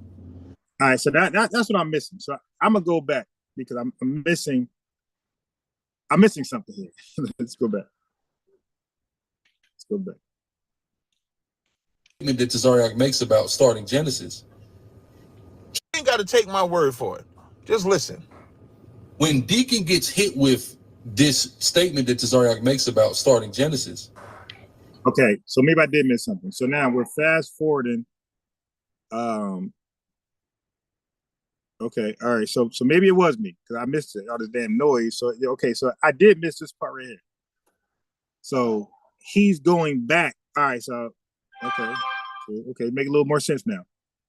S1: All right, so that's what I'm missing. So I'm gonna go back because I'm missing something here. Let's go back.
S2: That Azariak makes about starting Genesis.
S3: You ain't got to take my word for it. Just listen.
S2: When Deacon gets hit with this statement that Azariak makes about starting Genesis.
S1: Okay, so maybe I did miss something. So now we're fast forwarding. Okay, all right. So maybe it was me because I missed it, all this damn noise. So okay, so I did miss this part right here. So he's going back. All right, so okay, make a little more sense now.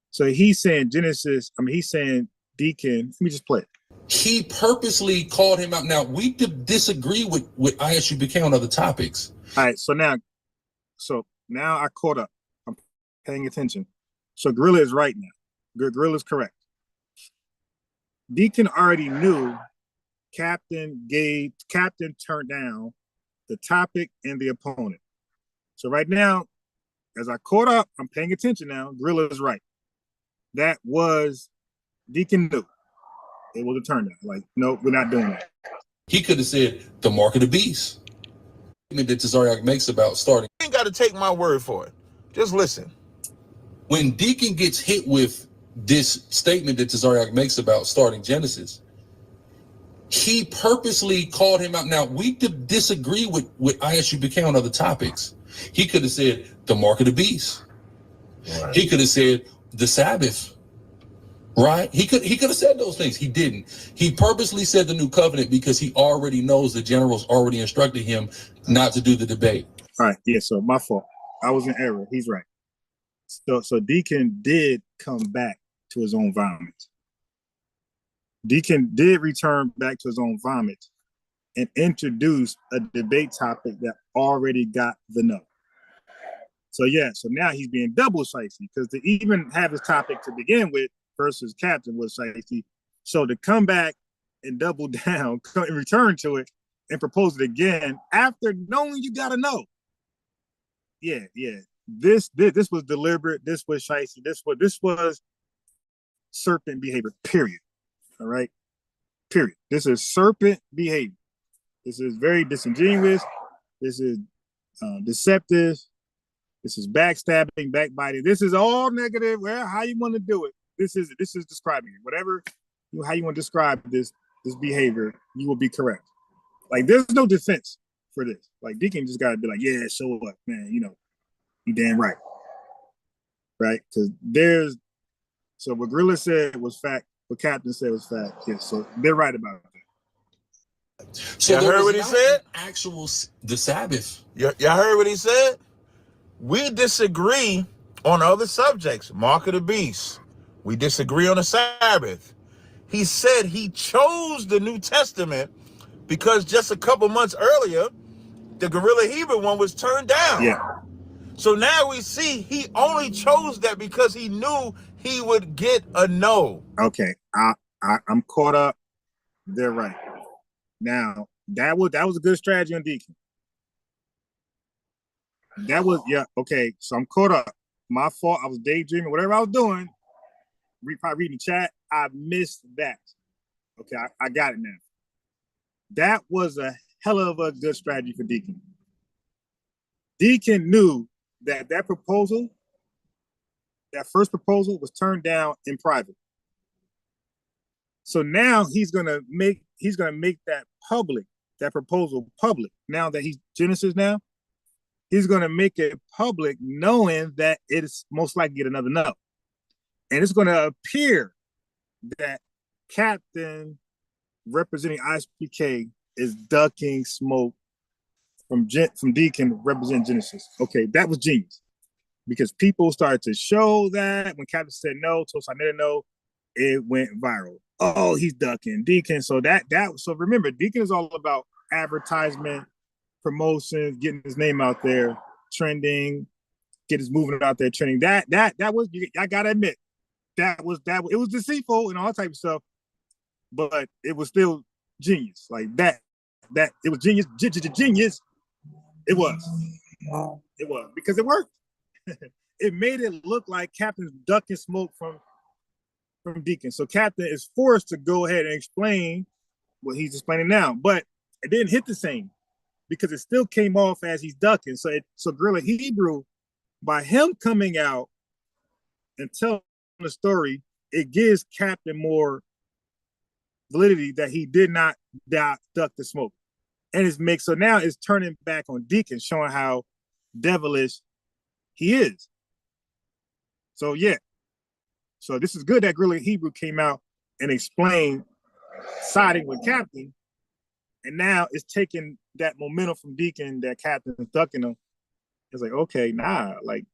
S1: So he's saying Genesis. He's saying Deacon. Let me just play it.
S2: He purposely called him out. Now we disagree with ISUBK on other topics.
S1: All right, so now I caught up. I'm paying attention. So Gorilla is right now. Gorilla is correct. Deacon already knew Captain turned down the topic and the opponent. So right now, as I caught up, I'm paying attention now. Gorilla is right. That was Deacon knew. It was a turn down. Like, no, we're not doing that.
S2: He could have said the mark of the beast. That Azariak makes about starting.
S3: You ain't got to take my word for it. Just listen.
S2: When Deacon gets hit with this statement that Azariak makes about starting Genesis, he purposely called him out. Now we disagree with ISUBK on other topics. He could have said the mark of the beast. Right. He could have said the Sabbath. Right? He could have said those things. He didn't. He purposely said the New Covenant because he already knows the generals already instructed him not to do the debate.
S1: All right. Yeah. So my fault. I was in error. He's right. So Deacon did come back to his own vomit. Deacon did return back to his own vomit and introduce a debate topic that already got the no. So now he's being double shiesty, because to even have his topic to begin with versus Captain was shiesty. So to come back and double down and return to it and propose it again after knowing you gotta know. Yeah. This was deliberate. This was shiesty. This was serpent behavior. Period. All right. Period. This is serpent behavior. This is very disingenuous. This is deceptive. This is backstabbing, backbiting. This is all negative. Well, how you want to do it? This is describing it. Whatever, how you want to describe this behavior, you will be correct. Like, there's no defense for this. Like, Deacon just got to be like, yeah, show up, man. You damn right. Right? Because so what Gorilla said was fact. What Captain said was fact. Yeah, so they're right about that.
S2: So
S3: y'all heard what he said?
S2: The Sabbath.
S3: Y'all heard what he said? We disagree on other subjects. Mark of the beast. We disagree on the Sabbath. He said he chose the New Testament because just a couple months earlier, the Gorilla Hebrew one was turned down.
S1: Yeah.
S3: So now we see he only chose that because he knew he would get a no.
S1: Okay, I'm caught up. They're right. Now that was a good strategy on Deacon. Okay. So I'm caught up. My fault. I was daydreaming. Whatever I was doing, probably reading chat. I missed that. Okay, I got it now. That was a hell of a good strategy for Deacon. Deacon knew that proposal, that first proposal, was turned down in private. So now he's gonna make that public, that proposal public. Now that he's Genesis now, he's gonna make it public, knowing that it's most likely get another no. And it's gonna appear that Captain representing ISPK is ducking smoke from Deacon representing Genesis. Okay, that was genius. Because people started to show that when Captain said no, told Sinetta no, it went viral. Oh, he's ducking Deacon. So so remember, Deacon is all about advertisement, promotion, getting his name out there, trending, get his movement out there, trending. That was, I gotta admit, it was deceitful and all that type of stuff, but it was still genius. Like that it was genius. Genius. It was because it worked. It made it look like Captain's ducking smoke from Deacon. So Captain is forced to go ahead and explain what he's explaining now, but it didn't hit the same because it still came off as he's ducking. So Gorilla Hebrew, by him coming out and telling the story, it gives Captain more validity that he did not duck the smoke. And so now it's turning back on Deacon, showing how devilish he is. So so this is good that Gorilla Hebrew came out and explained siding with Captain, and now it's taking that momentum from Deacon that Captain is ducking him. It's like, okay, nah, like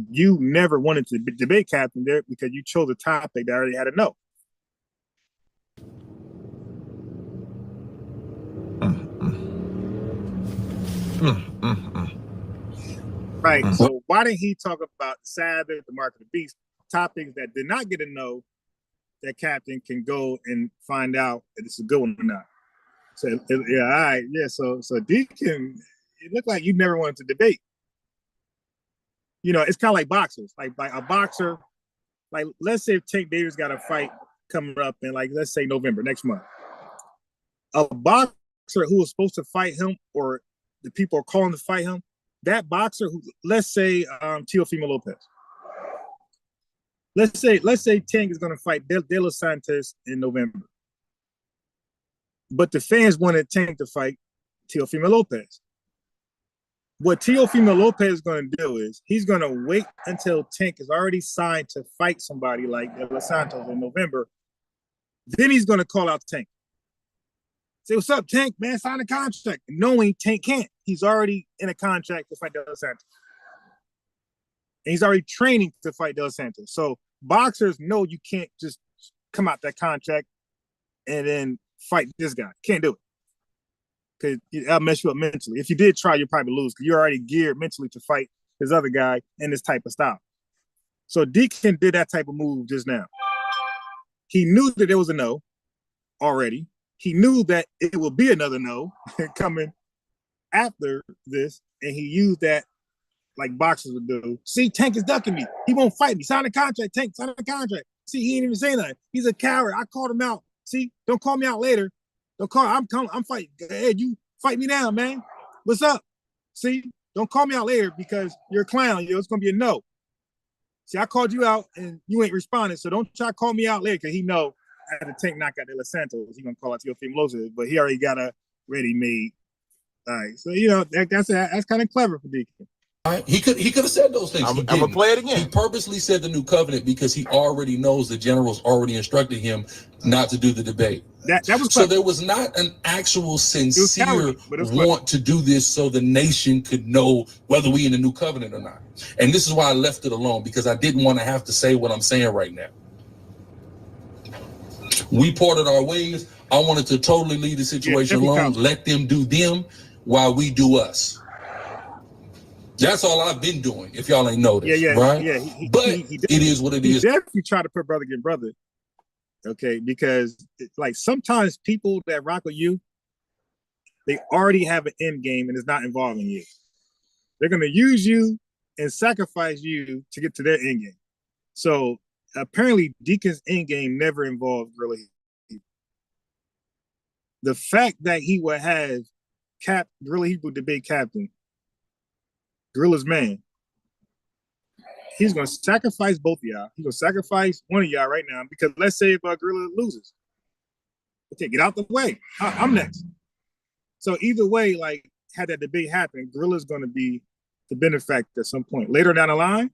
S1: you never wanted to debate Captain there because you chose a topic that already had a no. Right. So why didn't he talk about the Sabbath, the mark of the beast, topics that did not get a no, that Captain can go and find out if it's a good one or not? So all right, yeah. So Deacon, it looked like you never wanted to debate. It's kind of like boxers. Like a boxer, like let's say if Tank Davis got a fight coming up in let's say November next month. A boxer who was supposed to fight him, or the people are calling to fight him, that boxer who, let's say Teofimo Lopez. Let's say Tank is going to fight De Los Santos in November. But the fans wanted Tank to fight Teofimo Lopez. What Teofimo Lopez is going to do is he's going to wait until Tank is already signed to fight somebody like De Los Santos in November. Then he's going to call out Tank. Say, what's up, Tank, man? Sign a contract. Knowing Tank can't. He's already in a contract to fight De Los Santos. And he's already training to fight Dos Santos. So boxers know you can't just come out that contract and then fight this guy. Can't do it. Because that'll mess you up mentally. If you did try, you'll probably lose because you're already geared mentally to fight this other guy in this type of style. So Deacon did that type of move just now. He knew that there was a no already. He knew that it will be another no coming after this, and he used that like boxers would do. See, Tank is ducking me. He won't fight me. Sign a contract, Tank. Sign a contract. See, he ain't even saying nothing. He's a coward. I called him out. See, don't call me out later. Don't call. I'm fighting. Hey, you fight me now, man. What's up? See, don't call me out later because you're a clown. Yo, it's gonna be a no. See, I called you out and you ain't responding, so don't try to call me out later because he know after Tank knock out De Los Santos, he gonna call out Teofimo Lopez, but he already got a ready-made. All right, so that's kind of clever for Deacon.
S2: He could have said those things.
S3: I'm gonna play it again.
S2: He purposely said the new covenant because he already knows the generals already instructed him not to do the debate.
S1: That was clever.
S2: So there was not an actual sincere want to do this so the nation could know whether we in the new covenant or not. And this is why I left it alone, because I didn't want to have to say what I'm saying right now. We parted our ways. I wanted to totally leave the situation alone, let them do them while we do us. That's all I've been doing, if y'all ain't noticed, right? Yeah, but it is what it is.
S1: He definitely try to put brother against brother, okay? Because like sometimes people that rock with you, they already have an end game and it's not involving you. They're gonna use you and sacrifice you to get to their end game. So apparently Deacon's end game never involved Gorilla Hebrew. The fact that he would have Gorilla Hebrew debate captain, Gorilla's man, he's gonna sacrifice both of y'all. He's gonna sacrifice one of y'all right now because let's say if Gorilla loses, okay, get out the way. I'm next. So either way, like had that debate happen, Gorilla's gonna be the benefactor at some point later down the line.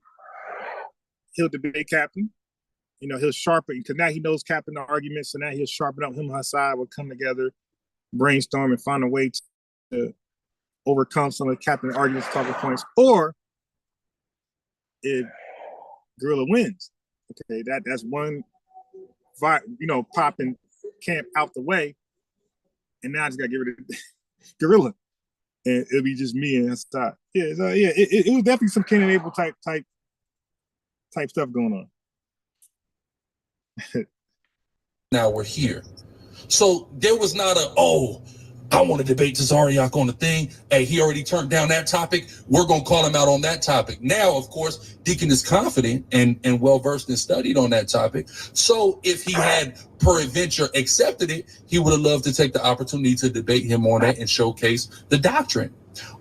S1: He'll debate captain. You know, he'll sharpen because now he knows captain the argument. So now he'll sharpen up. Him and Hassan will come together, brainstorm, and find a way to overcome some of the captain arguments, talking points. Or if Gorilla wins, okay, that's one, popping camp out the way, and now I just got to get rid of Gorilla, and it'll be just me and Hassan. Yeah, so yeah, it was definitely some Cain and Abel type stuff going
S2: on. Now we're here. So there was not I want to debate Tazariak on the thing. Hey, he already turned down that topic. We're going to call him out on that topic. Now, of course, Deacon is confident and well-versed and studied on that topic. So if he had peradventure accepted it, he would have loved to take the opportunity to debate him on that and showcase the doctrine.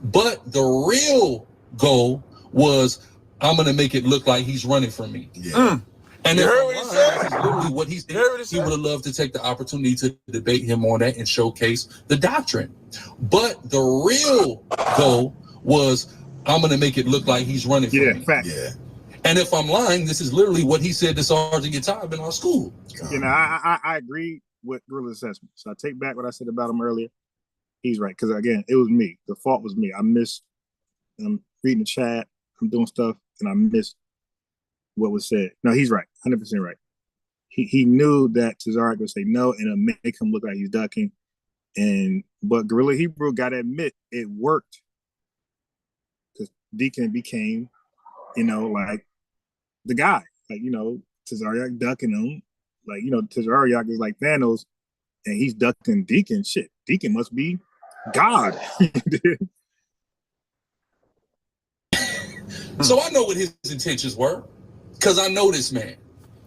S2: But the real goal was, I'm going to make it look like he's running from me. Yeah. And you heard what he said? Literally what he said. He would have loved to take the opportunity to debate him on that and showcase the doctrine. But the real goal was, I'm going to make it look like he's running from me.
S1: Fact.
S2: Yeah. And if I'm lying, this is literally what he said to Sergeant Yatab in our school.
S1: You know, I agree with Gorilla's assessment. So I take back what I said about him earlier. He's right. Because, again, it was me. The fault was me. I'm reading the chat. I'm doing stuff, and I missed what was said. No, he's right, 100% right. He knew that Tazariak would say no, and it'll make him look like he's ducking. But Gorilla Hebrew got to admit it worked because Deacon became, like the guy. Like Tazariak ducking him. Like Tazariak is like Thanos, and he's ducking Deacon. Shit, Deacon must be God.
S2: So I know what his intentions were. Because I know this man.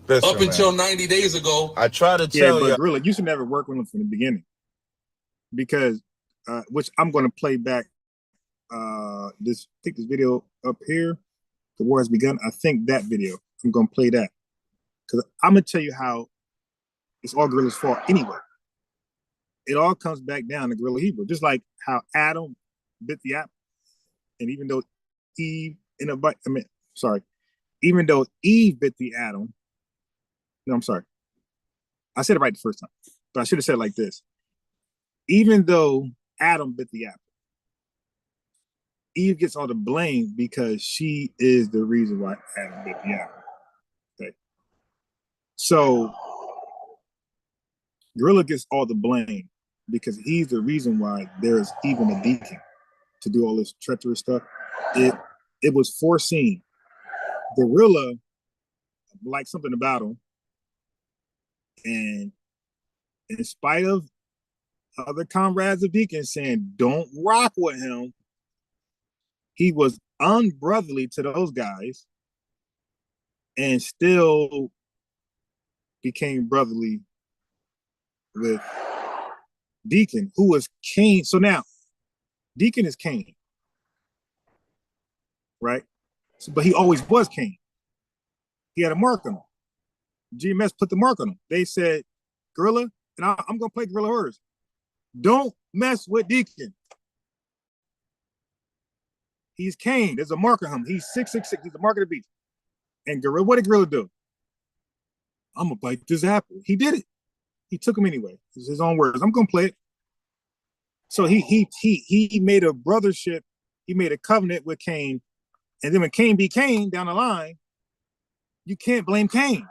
S2: Up until 90 days ago.
S3: I try to tell you.
S1: But really, you should never work with him from the beginning. Because, which I'm going to play back this video up here. The war has begun. I think that video. I'm going to play that. Because I'm going to tell you how it's all Gorilla's fault anyway. It all comes back down to Gorilla Hebrew. Just like how Adam bit the apple. And even though Eve even though Eve bit the Adam, no, I'm sorry. I said it right the first time, but I should have said it like this. Even though Adam bit the apple, Eve gets all the blame because she is the reason why Adam bit the apple. Okay. So Gorilla gets all the blame because he's the reason why there's even a deacon to do all this treacherous stuff. It was foreseen. Gorilla liked something about him, and in spite of other comrades of Deacon saying don't rock with him, he was unbrotherly to those guys and still became brotherly with Deacon, who was Cain. So now Deacon is Cain, right? So, but he always was Cain. He had a mark on him. GMS put the mark on him. They said, Gorilla, and I'm going to play Gorilla words, don't mess with Deacon. He's Cain. There's a mark on him. He's 666. He's the mark of the beast. And Gorilla, what did Gorilla do? I'm going to bite this apple. He did it. He took him anyway. It's his own words. I'm going to play it. So he made a brothership. He made a covenant with Cain. And then when Cain beat Cain down the line, you can't blame Cain.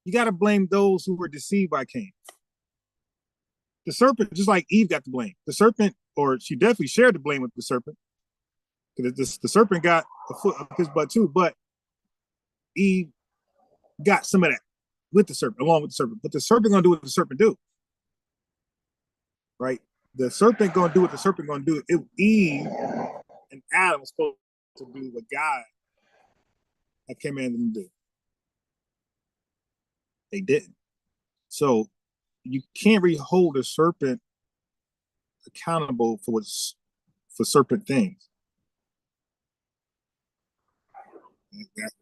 S1: You got to blame those who were deceived by Cain. The serpent, just like Eve got the blame. The serpent, or she definitely shared the blame with the serpent. Because the serpent got a foot up his butt too, but Eve got some of that with the serpent, along with the serpent. But the serpent gonna do what the serpent do. Right? The serpent gonna do what the serpent gonna do. Eve and Adam was supposed to do what God had commanded them to do. They didn't. So you can't really hold a serpent accountable for serpent things.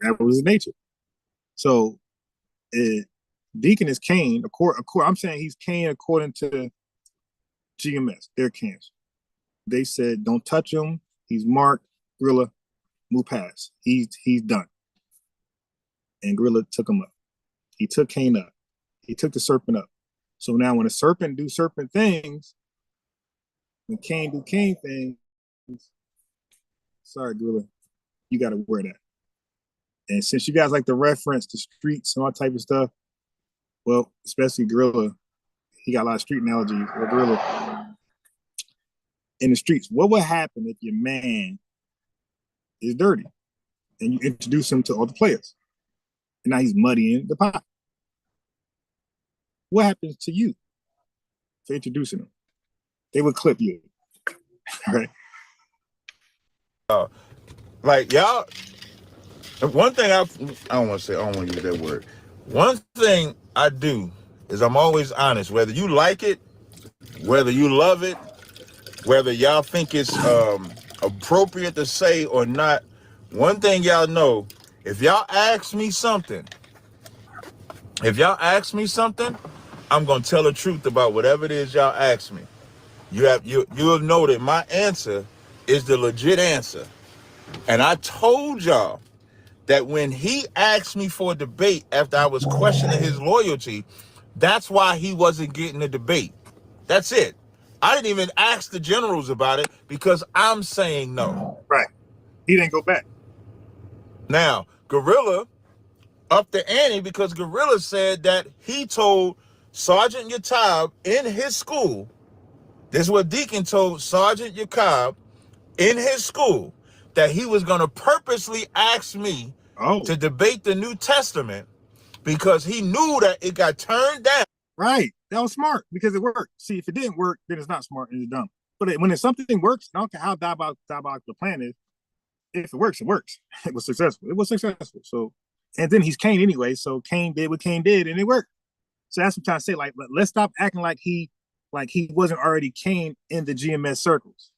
S1: That was his nature. So Deacon is Cain. I'm saying he's Cain according to GMS. They're Cains. They said don't touch him. He's marked. Gorilla, move past. He's done. And Gorilla took him up. He took Cain up. He took the serpent up. So now when a serpent do serpent things, when Cain do Cain things, sorry, Gorilla, you got to wear that. And since you guys like to reference the streets and all type of stuff, well, especially Gorilla, he got a lot of street analogies. Or Gorilla in the streets. What would happen if your man is dirty and you introduce him to all the players? And now he's muddying the pot. What happens to you for introducing them? They would clip you, right?
S3: Like y'all, one thing I don't want to use that word. One thing I do is I'm always honest, whether you like it, whether you love it, whether y'all think it's appropriate to say or not. One thing y'all know, if y'all ask me something, I'm gonna tell the truth about whatever it is y'all ask me. You'll know that my answer is the legit answer. And I told y'all that when he asked me for a debate after I was questioning his loyalty, that's why he wasn't getting a debate. That's it. I didn't even ask the generals about it because I'm saying no.
S1: Right. He didn't go back.
S3: Now, Gorilla upped the ante because Gorilla said that he told Sergeant Yatab in his school, this is what Deacon told Sergeant Yatab in his school, that he was going to purposely ask me to debate the New Testament because he knew that it got turned down.
S1: Right. That was smart because it worked. See, if it didn't work, then it's not smart and it's dumb. But when something works, I don't care how diabolical the plan is, if it works, it works. It was successful. It was successful. So, and then he's Cain anyway. So Cain did what Cain did and it worked. So that's what I'm trying to say. Like, let's stop acting like he wasn't already Cain in the GMS circles.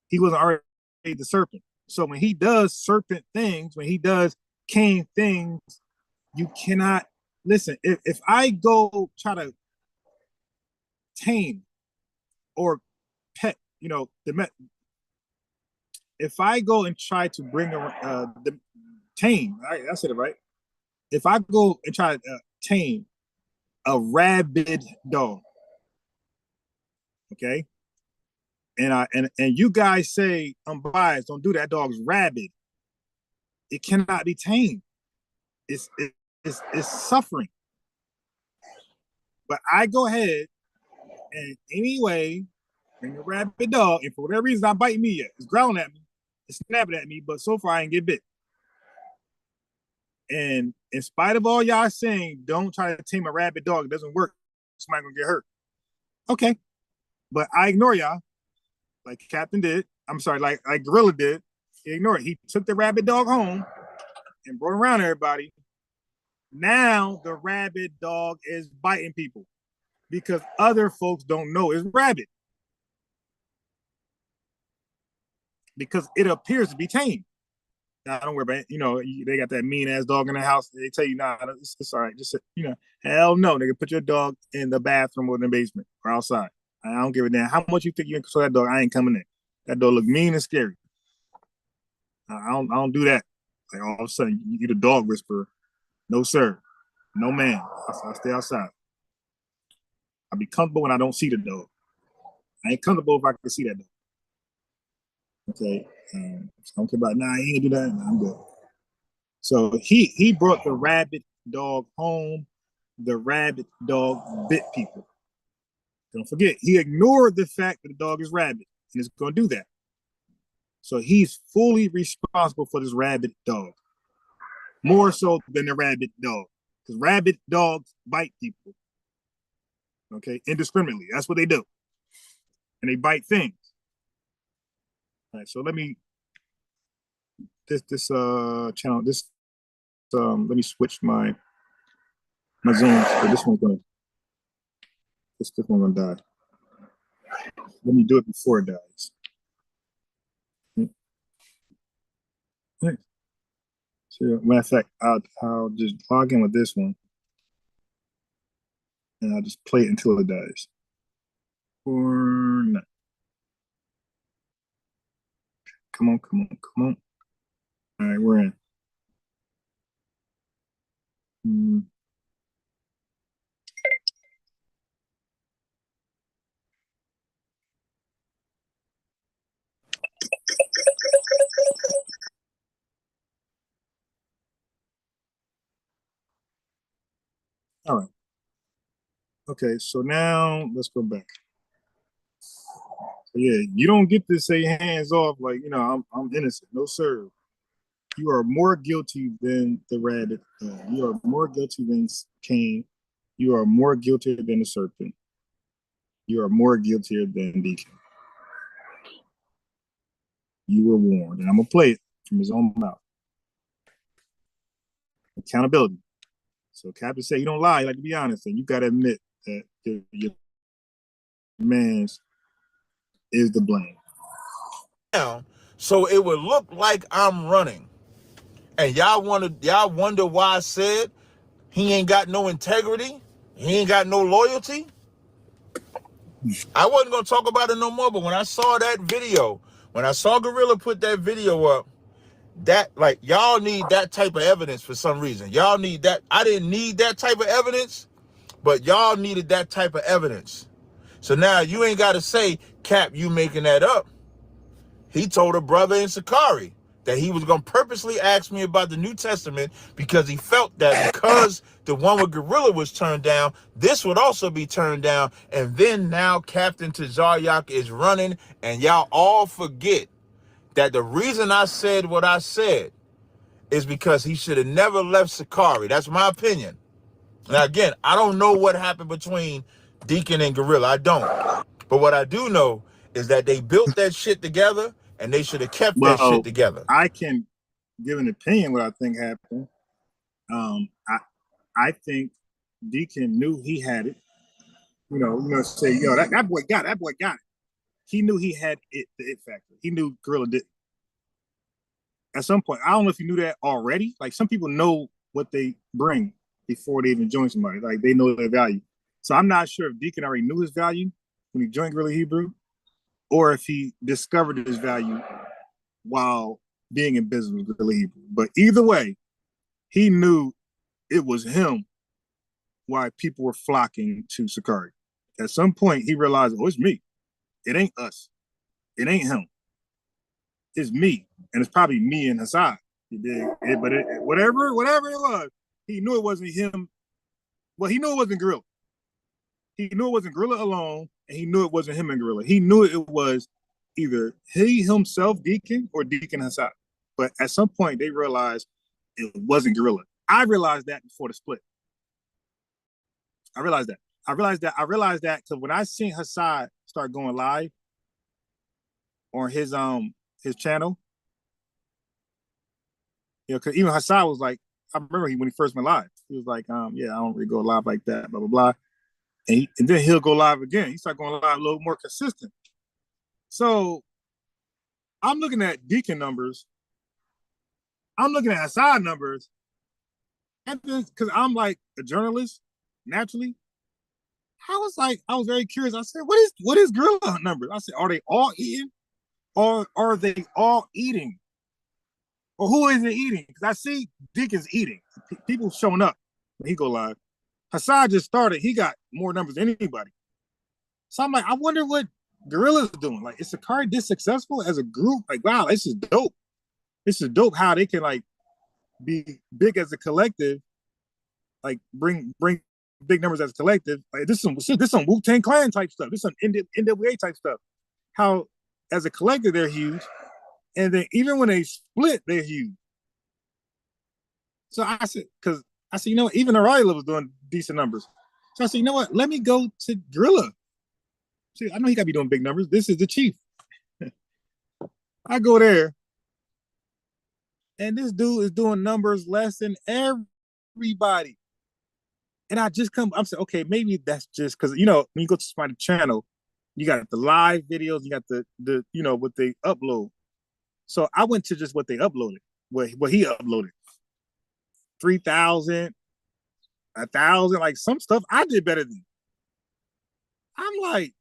S1: He wasn't already the serpent. So when he does serpent things, when he does Cain things, you cannot listen. If I go try to tame or pet, if I go and try to bring the tame, I said it right. If I go and try to tame a rabid dog, okay, And you guys say unbiased, don't do that. That dog's rabid. It cannot be tamed. It's suffering. But I go ahead and anyway, bring a rabid dog, and for whatever reason, it's not biting me yet. It's growling at me, it's snapping at me, but so far I ain't get bit. And in spite of all y'all saying, don't try to tame a rabid dog, it doesn't work. Somebody gonna get hurt. Okay, but I ignore y'all, like Captain did. I'm sorry, like Gorilla did. He ignored it. He took the rabid dog home and brought around everybody. Now the rabid dog is biting people because other folks don't know it's rabid because it appears to be tame. Now, don't worry about it. You know, they got that mean ass dog in the house. They tell you, nah, it's all right. Just, hell no. They can put your dog in the bathroom or in the basement or outside. I don't give a damn how much you think you can control that dog. I ain't coming in. That dog look mean and scary. I don't do that. Like all of a sudden, you the dog whisperer. No, sir. No, man. I stay outside. I'll be comfortable when I don't see the dog. I ain't comfortable if I can see that dog. Okay. So I don't care about, nah, he ain't do that. Nah, I'm good. So he brought the rabid dog home. The rabid dog bit people. Don't forget, he ignored the fact that the dog is rabid and is going to do that. So he's fully responsible for this rabid dog. More so than the rabid dog. Because rabid dogs bite people. Okay, indiscriminately. That's what they do. And they bite things. All right, so let me channel let me switch my zooms. So this one's gonna die. Let me do it before it dies. Okay. So, matter of fact, I'll just log in with this one, and I'll just play it until it dies. Or not. Come on. All right, we're in. All right. Okay, so now let's go back. So yeah, you don't get to say hands off like, I'm innocent. No, sir. You are more guilty than the rabbit. You are more guilty than Cain. You are more guilty than the serpent. You are more guiltier than Deacon. You were warned. And I'm going to play it from his own mouth. Accountability. So Captain said, you don't lie, you like to be honest. And you got to admit that your man's is the blame.
S3: So it would look like I'm running. And y'all wonder why I said he ain't got no integrity? He ain't got no loyalty? I wasn't going to talk about it no more, but when I saw that video, when I saw Gorilla put that video up, that, like, y'all need that type of evidence for some reason. Y'all need that. I didn't need that type of evidence, but y'all needed that type of evidence. So now you ain't got to say, Cap, you making that up. He told a brother in Sicarii that he was going to purposely ask me about the New Testament because he felt that because the one with Gorilla was turned down, this would also be turned down. And then now Captain Tazaryak is running, and y'all all forget that the reason I said what I said is because he should have never left Sicarii. That's my opinion. Now, again, I don't know what happened between Deacon and Gorilla. I don't. But what I do know is that they built that shit together, and they should have kept that shit together.
S1: I can give an opinion what I think happened. I think Deacon knew he had it. Say, that boy got it. He knew he had it, the it factor. He knew Gorilla did. At some point, I don't know if you knew that already. Like, some people know what they bring before they even join somebody. Like, they know their value. So I'm not sure if Deacon already knew his value when he joined Gorilla Hebrew, or if he discovered his value while being in business with Gorilla Hebrew. But either way, he knew it was him why people were flocking to Sicarii. At some point, he realized, oh, it's me. It ain't us. it ain't him. It's me, and it's probably me and Hassan. Whatever it was, he knew it wasn't him. Well, he knew it wasn't Gorilla. He knew it wasn't Gorilla alone, and he knew it wasn't him and Gorilla. He knew it was either he himself, Deacon, or Deacon Hassan. But at some point, they realized it wasn't Gorilla. I realized that before the split. I realized that because when I seen Hassan start going live on his channel, because even Hassan was like, I remember when he first went live, he was like, yeah, I don't really go live like that, blah blah blah, and then he'll go live again. He started going live a little more consistent. So I'm looking at Deacon numbers, I'm looking at Hassan numbers, and because I'm like a journalist naturally, I was very curious. I said, what is Gorilla numbers? I said, are they all eating, or are they all eating? Or who isn't eating? Because I see Deacon's eating. People showing up when he go live. Hassan just started. He got more numbers than anybody. So I'm like, I wonder what Gorilla's doing. Like, is Sicarii this successful as a group? Like, wow, this is dope. This is dope how they can like be big as a collective, like bring big numbers as a collective. Like this some Wu-Tang Clan type stuff. This some NWA type stuff. How as a collective they're huge. And then even when they split, they're huge. So I said, you know, even O'Reilly was doing decent numbers. So I said, you know what? Let me go to Gorilla. See, I know he got to be doing big numbers. This is the chief. I go there, and this dude is doing numbers less than everybody. And I'm saying, okay, maybe that's just because, you know, when you go to somebody's channel, you got the live videos, you got the you know, what they upload. So I went to just what they uploaded, what he uploaded. 3,000, 1,000, like some stuff I did better than. I'm like,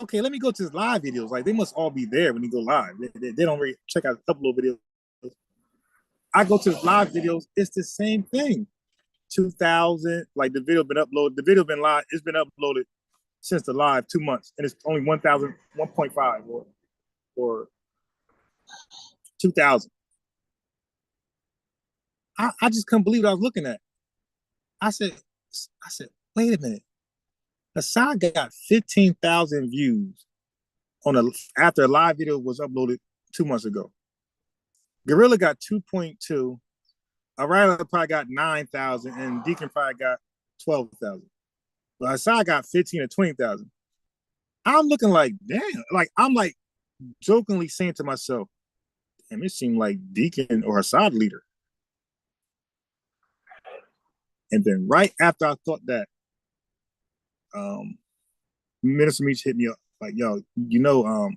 S1: okay, let me go to his live videos. Like they must all be there when you go live. They don't really check out upload videos. I go to his live videos, it's the same thing. 2,000, like the video been uploaded. The video been live, it's been uploaded since the live 2 months, and it's only 1,000, 1.5 or 2,000. I just couldn't believe what I was looking at. I said, wait a minute. Hassan got 15,000 views after a live video was uploaded 2 months ago. Gorilla got 2.2. O'Reilly probably got 9,000, and Deacon probably got 12,000. But Hassan got 15 or 20,000. I'm looking like, damn. Like I'm like jokingly saying to myself, damn, it seemed like Deacon or Hassan leader. And then right after I thought that, Minister Meach hit me up like, yo, you know,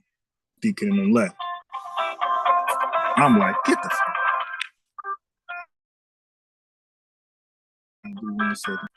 S1: Deacon and them left. I'm like, get the fuck. Give me 1 second.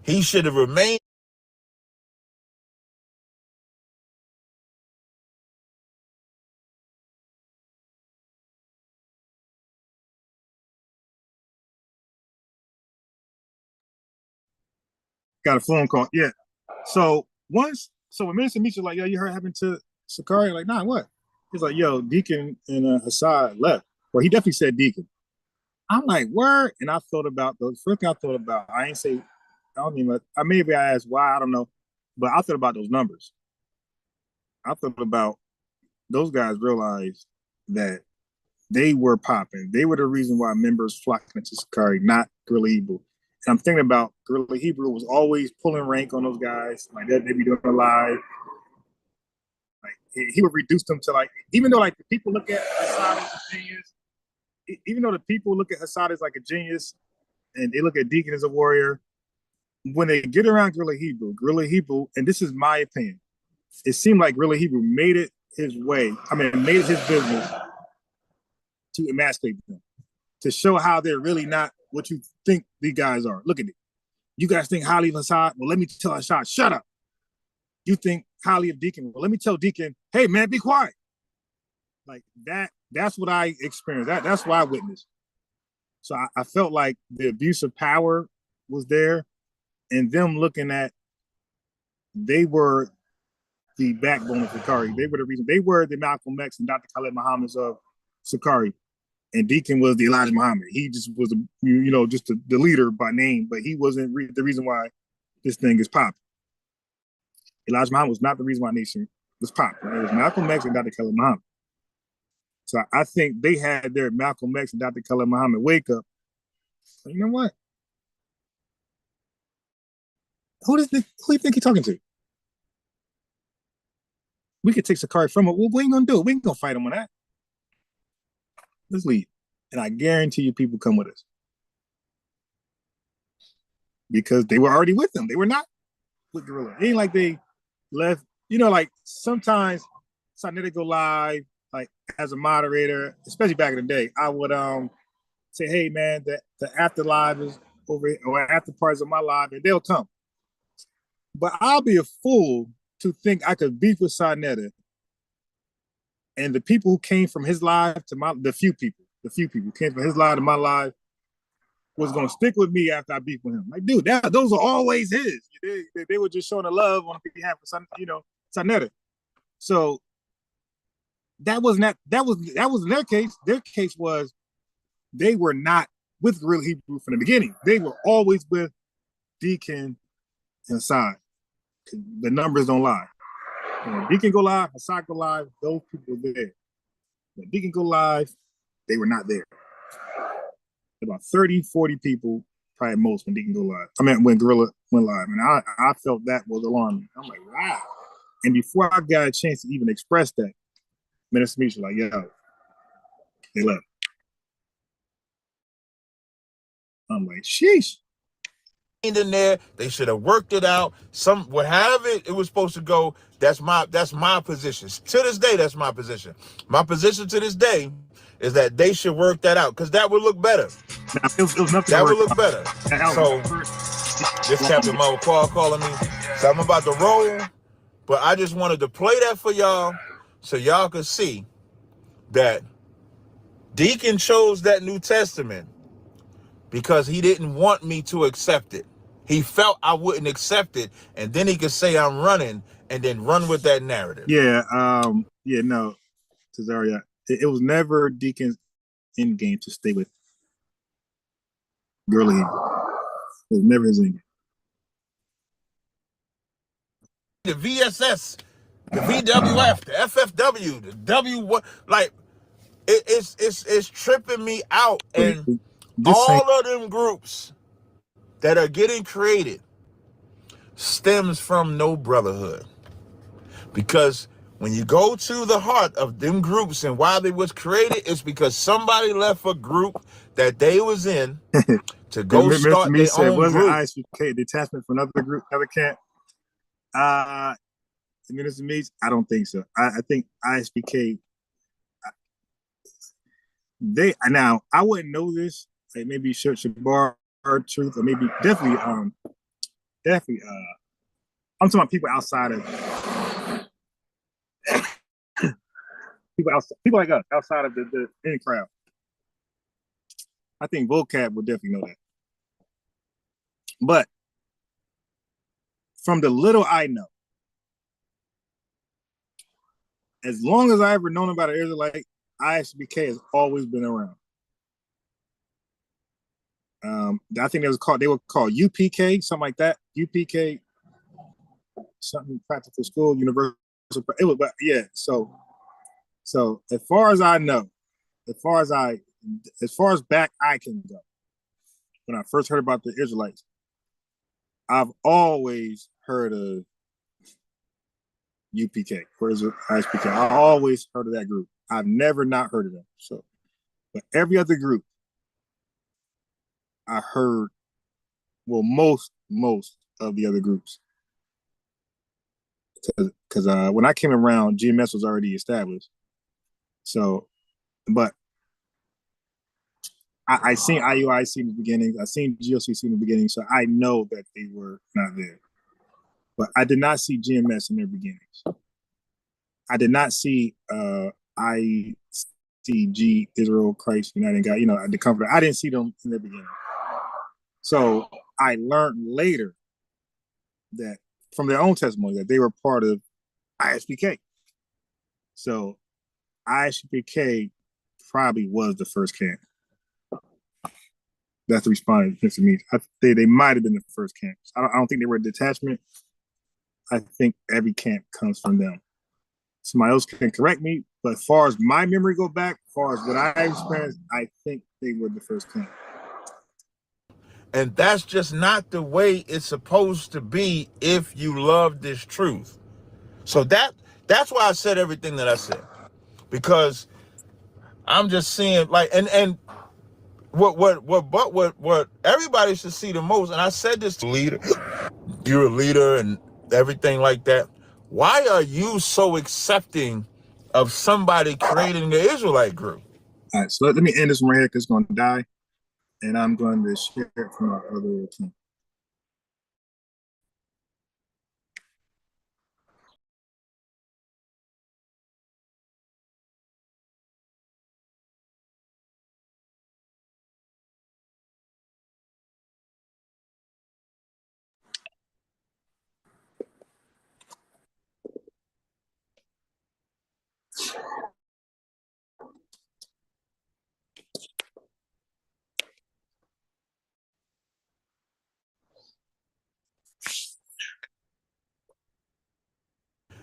S3: He should have remained.
S1: Got a phone call. Yeah. So when Minister Meach was like, yo, you heard what happened to Sicarii? Like, nah, what? He's like, yo, Deacon and Hassan left. Well, he definitely said Deacon. I'm like, word. And I thought about those. First thing I thought about, I ain't say, I don't even, maybe I asked why, I don't know. But I thought about those numbers. I thought about those guys realized that they were popping. They were the reason why members flocked into Sicarii, not Gorilla Hebrew. And I'm thinking about Gorilla Hebrew was always pulling rank on those guys. Like they be doing a live. Like he would reduce them to like, even though like the people look at Hassad as a genius, even though the people look at Hassad as like a genius, and they look at Deacon as a warrior, when they get around Gorilla Hebrew, and this is my opinion, it seemed like Gorilla Hebrew made it his way. I mean, made it his business to emasculate them, to show how they're really not what you think these guys are. Look at it. You guys think highly of Hassad? Well, let me tell Hassad, shut up. You think highly of Deacon? Well, let me tell Deacon, hey man, be quiet. Like that's what I experienced. That's what I witnessed. So I felt like the abuse of power was there, and them looking at they were the backbone of Sicarii. They were the reason. They were the Malcolm X and Dr. Khalid Muhammad's of Sicarii. And Deacon was the Elijah Muhammad. He just was, just the leader by name, but he wasn't the reason why this thing is popping. Elijah Muhammad was not the reason why Nation was popping. It was Malcolm X and Dr. Khalid Muhammad. So I think they had their Malcolm X and Dr. Khalid Muhammad wake up. You know what? Who do you think he's talking to? We could take Sicarii from it. Well, we ain't gonna do it. We ain't gonna fight him on that. Let's leave. And I guarantee you people come with us. Because they were already with them. They were not with Gorilla. It ain't like they left, like sometimes Sarnetta go live, like as a moderator, especially back in the day, I would say, hey man, the after live is over here, or after parties of my live, and they'll come. But I'll be a fool to think I could beef with Sarnetta and the people who came from his live to the few people who came from his live to my live was going to stick with me after I beef with him. Like, dude, those are always his. They were just showing the love on behalf of Sarnetta. So that was in their case. Their case was they were not with Gorilla Hebrew from the beginning. They were always with Deacon and Hassad. The numbers don't lie. Deacon go live, Hassad go live, those people were there. When Deacon go live, they were not there. About 30, 40 people, probably most, when Deacon go live. I mean, when Gorilla went live. And I felt that was alarming. I'm like, wow. And before I got a chance to even express that, Minister Misha was like, yo, they left. I'm like, sheesh.
S3: In there, they should have worked it out. However it was supposed to go. That's my position. To this day, that's my position. My position to this day is that they should work that out because that would look better.
S1: It was nothing
S3: that would look better. So this Captain Mo calling me. So I'm about to roll, but I just wanted to play that for y'all so y'all could see that Deacon chose that New Testament because he didn't want me to accept it. He felt I wouldn't accept it, and then he could say I'm running, and then run with that narrative.
S1: Yeah, no, Cesaria. It was never Deacon's end game to stay with Gorilla Hebrew. It was never his end
S3: The
S1: game.
S3: VSS, the VWF, the FFW, the W, like it's tripping me out, and all of them groups that are getting created stems from no brotherhood. Because when you go to the heart of them groups and why they was created, it's because somebody left a group that they was in to go start their own
S1: wasn't
S3: group.
S1: ISPK detachment from another group, another camp? Minister Meeks, I don't think so. I think ISPK, I wouldn't know this. Like maybe Shabar Truth, or maybe definitely I'm talking about people outside of people like us, outside of the in crowd. I think Vocab would definitely know that. But from the little I know, as long as I ever known about an Israelite, ISBK has always been around. I think they were called UPK, something like that. UPK, something practical school, Universal it was, but yeah. So as far as I know, as far as back I can go, when I first heard about the Israelites, I've always heard of UPK, or is it ISPK? I always heard of that group. I've never not heard of them. So, but every other group, I heard, well, most of the other groups, because when I came around, GMS was already established. So, but I seen IUIC in the beginning. I seen GOCC in the beginning, so I know that they were not there. But I did not see GMS in their beginnings. I did not see ICG, Israel Christ United God, the Comforter. I didn't see them in the beginning. So I learned later that from their own testimony that they were part of ISPK. So ISPK probably was the first camp. That's the response to me. They might have been the first camp. I don't think they were a detachment. I think every camp comes from them. Somebody else can correct me, but as far as my memory go back, as far as what I experienced, I think they were the first camp.
S3: And that's just not the way it's supposed to be if you love this truth. So that's why I said everything that I said. Because I'm just seeing and what everybody should see the most, and I said this to leader, you're a leader and everything like that. Why are you so accepting of somebody creating the Israelite group?
S1: All right, so let me end this one right here because it's going to die, and I'm going to share it from our other account.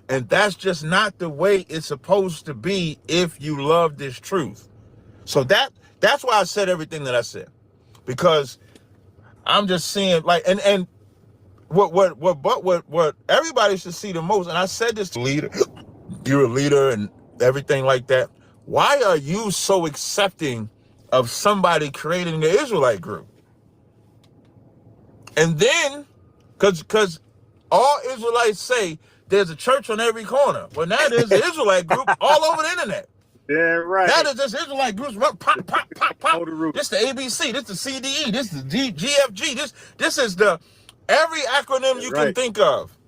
S3: And that's just not the way it's supposed to be if you love this truth. So that's why I said everything that I said. Because I'm just seeing and what everybody should see the most, and I said this to leader, you're a leader and everything like that. Why are you so accepting of somebody creating the Israelite group? And then, because all Israelites say there's a church on every corner. Well, now there's an Israelite group all over the internet.
S1: Yeah, right.
S3: Now there's this Israelite groups, pop. This the ABC, this the CDE, this the GFG, this is the every acronym you can think of.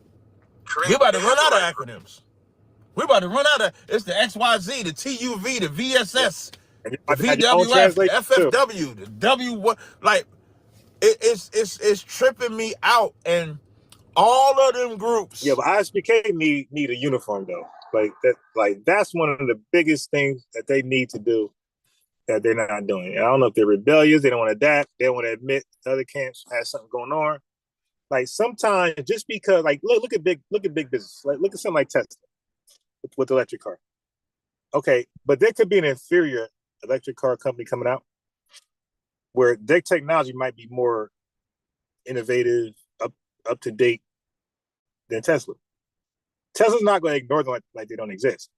S3: We're about to run out of acronyms. We're about to run out of, it's the XYZ, the TUV, the VSS, the VWF, the FFW, the W, what, it's tripping me out, and all of them groups.
S1: Yeah, but ISPK need a uniform though. That's one of the biggest things that they need to do that they're not doing. And I don't know if they're rebellious, they don't want to adapt, they don't want to admit the other camps has something going on. Sometimes just because look at big business. Look at something like Tesla with the electric car. Okay, but there could be an inferior electric car company coming out where their technology might be more innovative, up to date than Tesla. Tesla's not going to ignore them like they don't exist.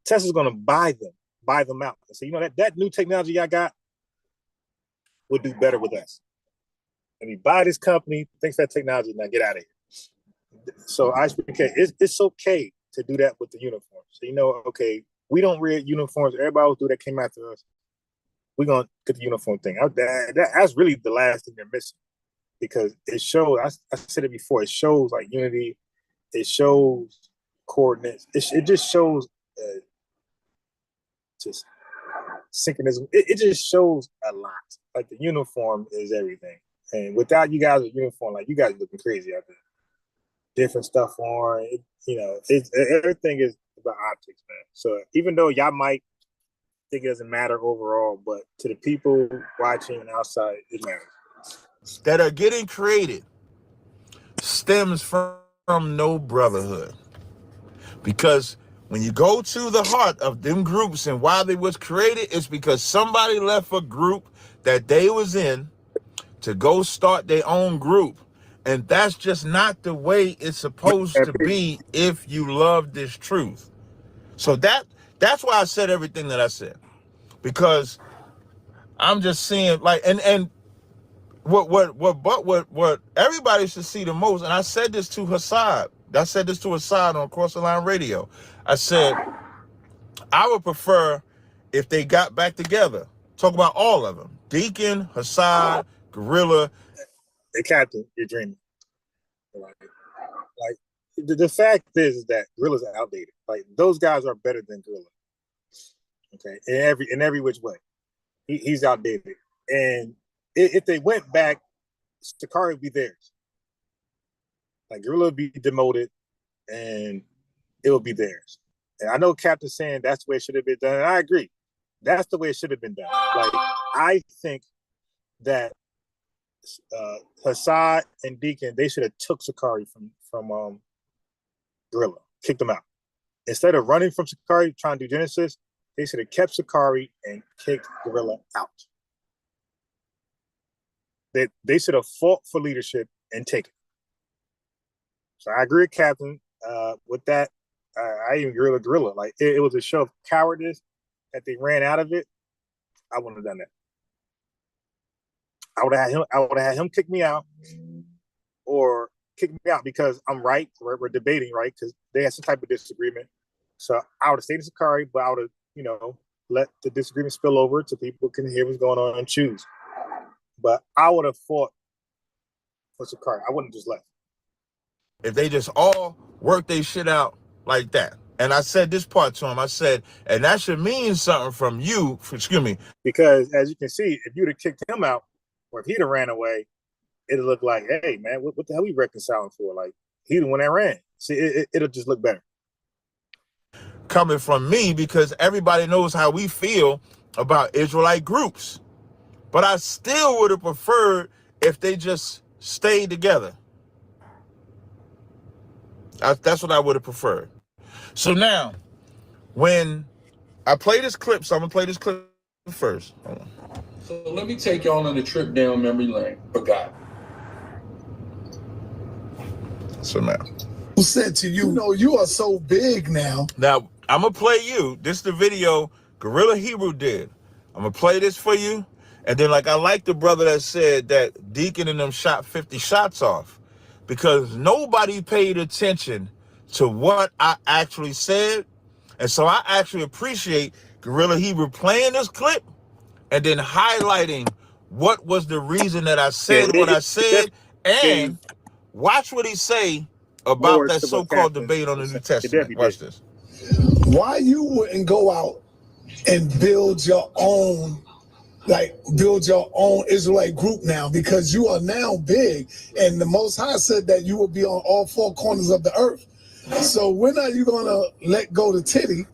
S1: Tesla's going to buy them out. And say, that new technology I got will do better with us. Let me buy this company, thanks for that technology, now get out of here. So it's okay to do that with the uniforms. So, okay, we don't wear uniforms. Everybody else do that came after us. We're going to get the uniform thing. That's really the last thing they're missing, because it shows, I said it before, it shows unity. It shows coordinates. It just shows just synchronism. It just shows a lot. The uniform is everything. And without you guys with uniform, you guys looking crazy out there. Different stuff on, everything is about optics, man. So even though y'all might think it doesn't matter overall, but to the people watching outside, it matters.
S3: That are getting created stems from no brotherhood. Because when you go to the heart of them groups and why they was created, it's because somebody left a group that they was in to go start their own group. And that's just not the way it's supposed to be if you love this truth. So that's why I said everything that I said. Because I'm just seeing like and what everybody should see the most, and I said this to Hassad. I said this to Hassad on Cross the Line Radio. I said I would prefer if they got back together. Talk about all of them. Deacon, Hassad, Gorilla.
S1: Hey, Captain, you're dreaming. Like the fact is that Gorilla's outdated. Like those guys are better than Gorilla. Okay, in every which way, he's outdated. And if they went back, Sicarii would be theirs. Like Gorilla would be demoted, and it would be theirs. And I know Captain's saying that's the way it should have been done, and I agree. That's the way it should have been done. Like I think that Hassad and Deacon, they should have took Sicarii from Gorilla, kicked them out. Instead of running from Sicarii, trying to do Genesis, they should have kept Sicarii and kicked Gorilla out. They should have fought for leadership and taken it. So I agree with Captain with that. I even agree with Gorilla. Like it was a show of cowardice that they ran out of it. I wouldn't have done that. I would have had him kick me out, or kick me out because I'm right. We're debating, right? Because they had some type of disagreement. So I would have stayed in Sicarii, but I would have, let the disagreement spill over so people can hear what's going on and choose. But I would have fought for Sicarii. I wouldn't have just left.
S3: If they just all work their shit out like that. And I said this part to him. I said, and that should mean something from you, excuse me.
S1: Because as you can see, if you'd have kicked him out, or if he'd have ran away, it'd look like, hey, man, what the hell are we reconciling for? Like, he the one that ran. See, it'll just look better.
S3: Coming from me, because everybody knows how we feel about Israelite groups. But I still would have preferred if they just stayed together. That's what I would have preferred. So now, when I play this clip, so I'm going to play this clip first. Hold on.
S2: So let me take y'all on a trip down memory lane. Forgot.
S3: So now.
S4: Who said to you, you are so big now.
S3: Now, I'm going to play you. This is the video Gorilla Hebrew did. I'm going to play this for you. And then, I like the brother that said that Deacon and them shot 50 shots off. Because nobody paid attention to what I actually said. And so I actually appreciate Gorilla Hebrew playing this clip and then highlighting what was the reason that I said what I said, and watch what he say about that so-called debate on the New Testament. Watch this.
S4: Why you wouldn't go out and build your own Israelite group now, because you are now big, and the Most High said that you will be on all four corners of the earth. So when are you gonna let go the titty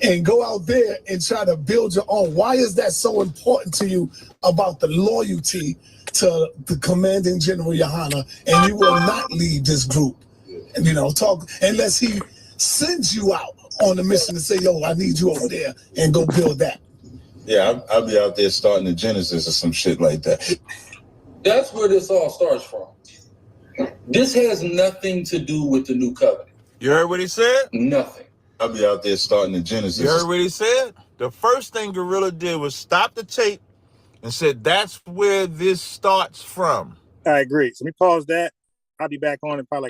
S4: and go out there and try to build your own? Why is that so important to you about the loyalty to the commanding General Yohana, and you will not leave this group? And talk unless he sends you out on a mission to say, yo, I need you over there and go build that.
S5: Yeah, I'll be out there starting the Genesis or some shit like that.
S2: That's where this all starts from. This has nothing to do with the new covenant.
S3: You heard what he said?
S2: Nothing.
S5: I'll be out there starting the Genesis.
S3: You heard what he said? The first thing Gorilla did was stop the tape and said, that's where this starts from.
S1: I agree. So let me pause that. I'll be back on in probably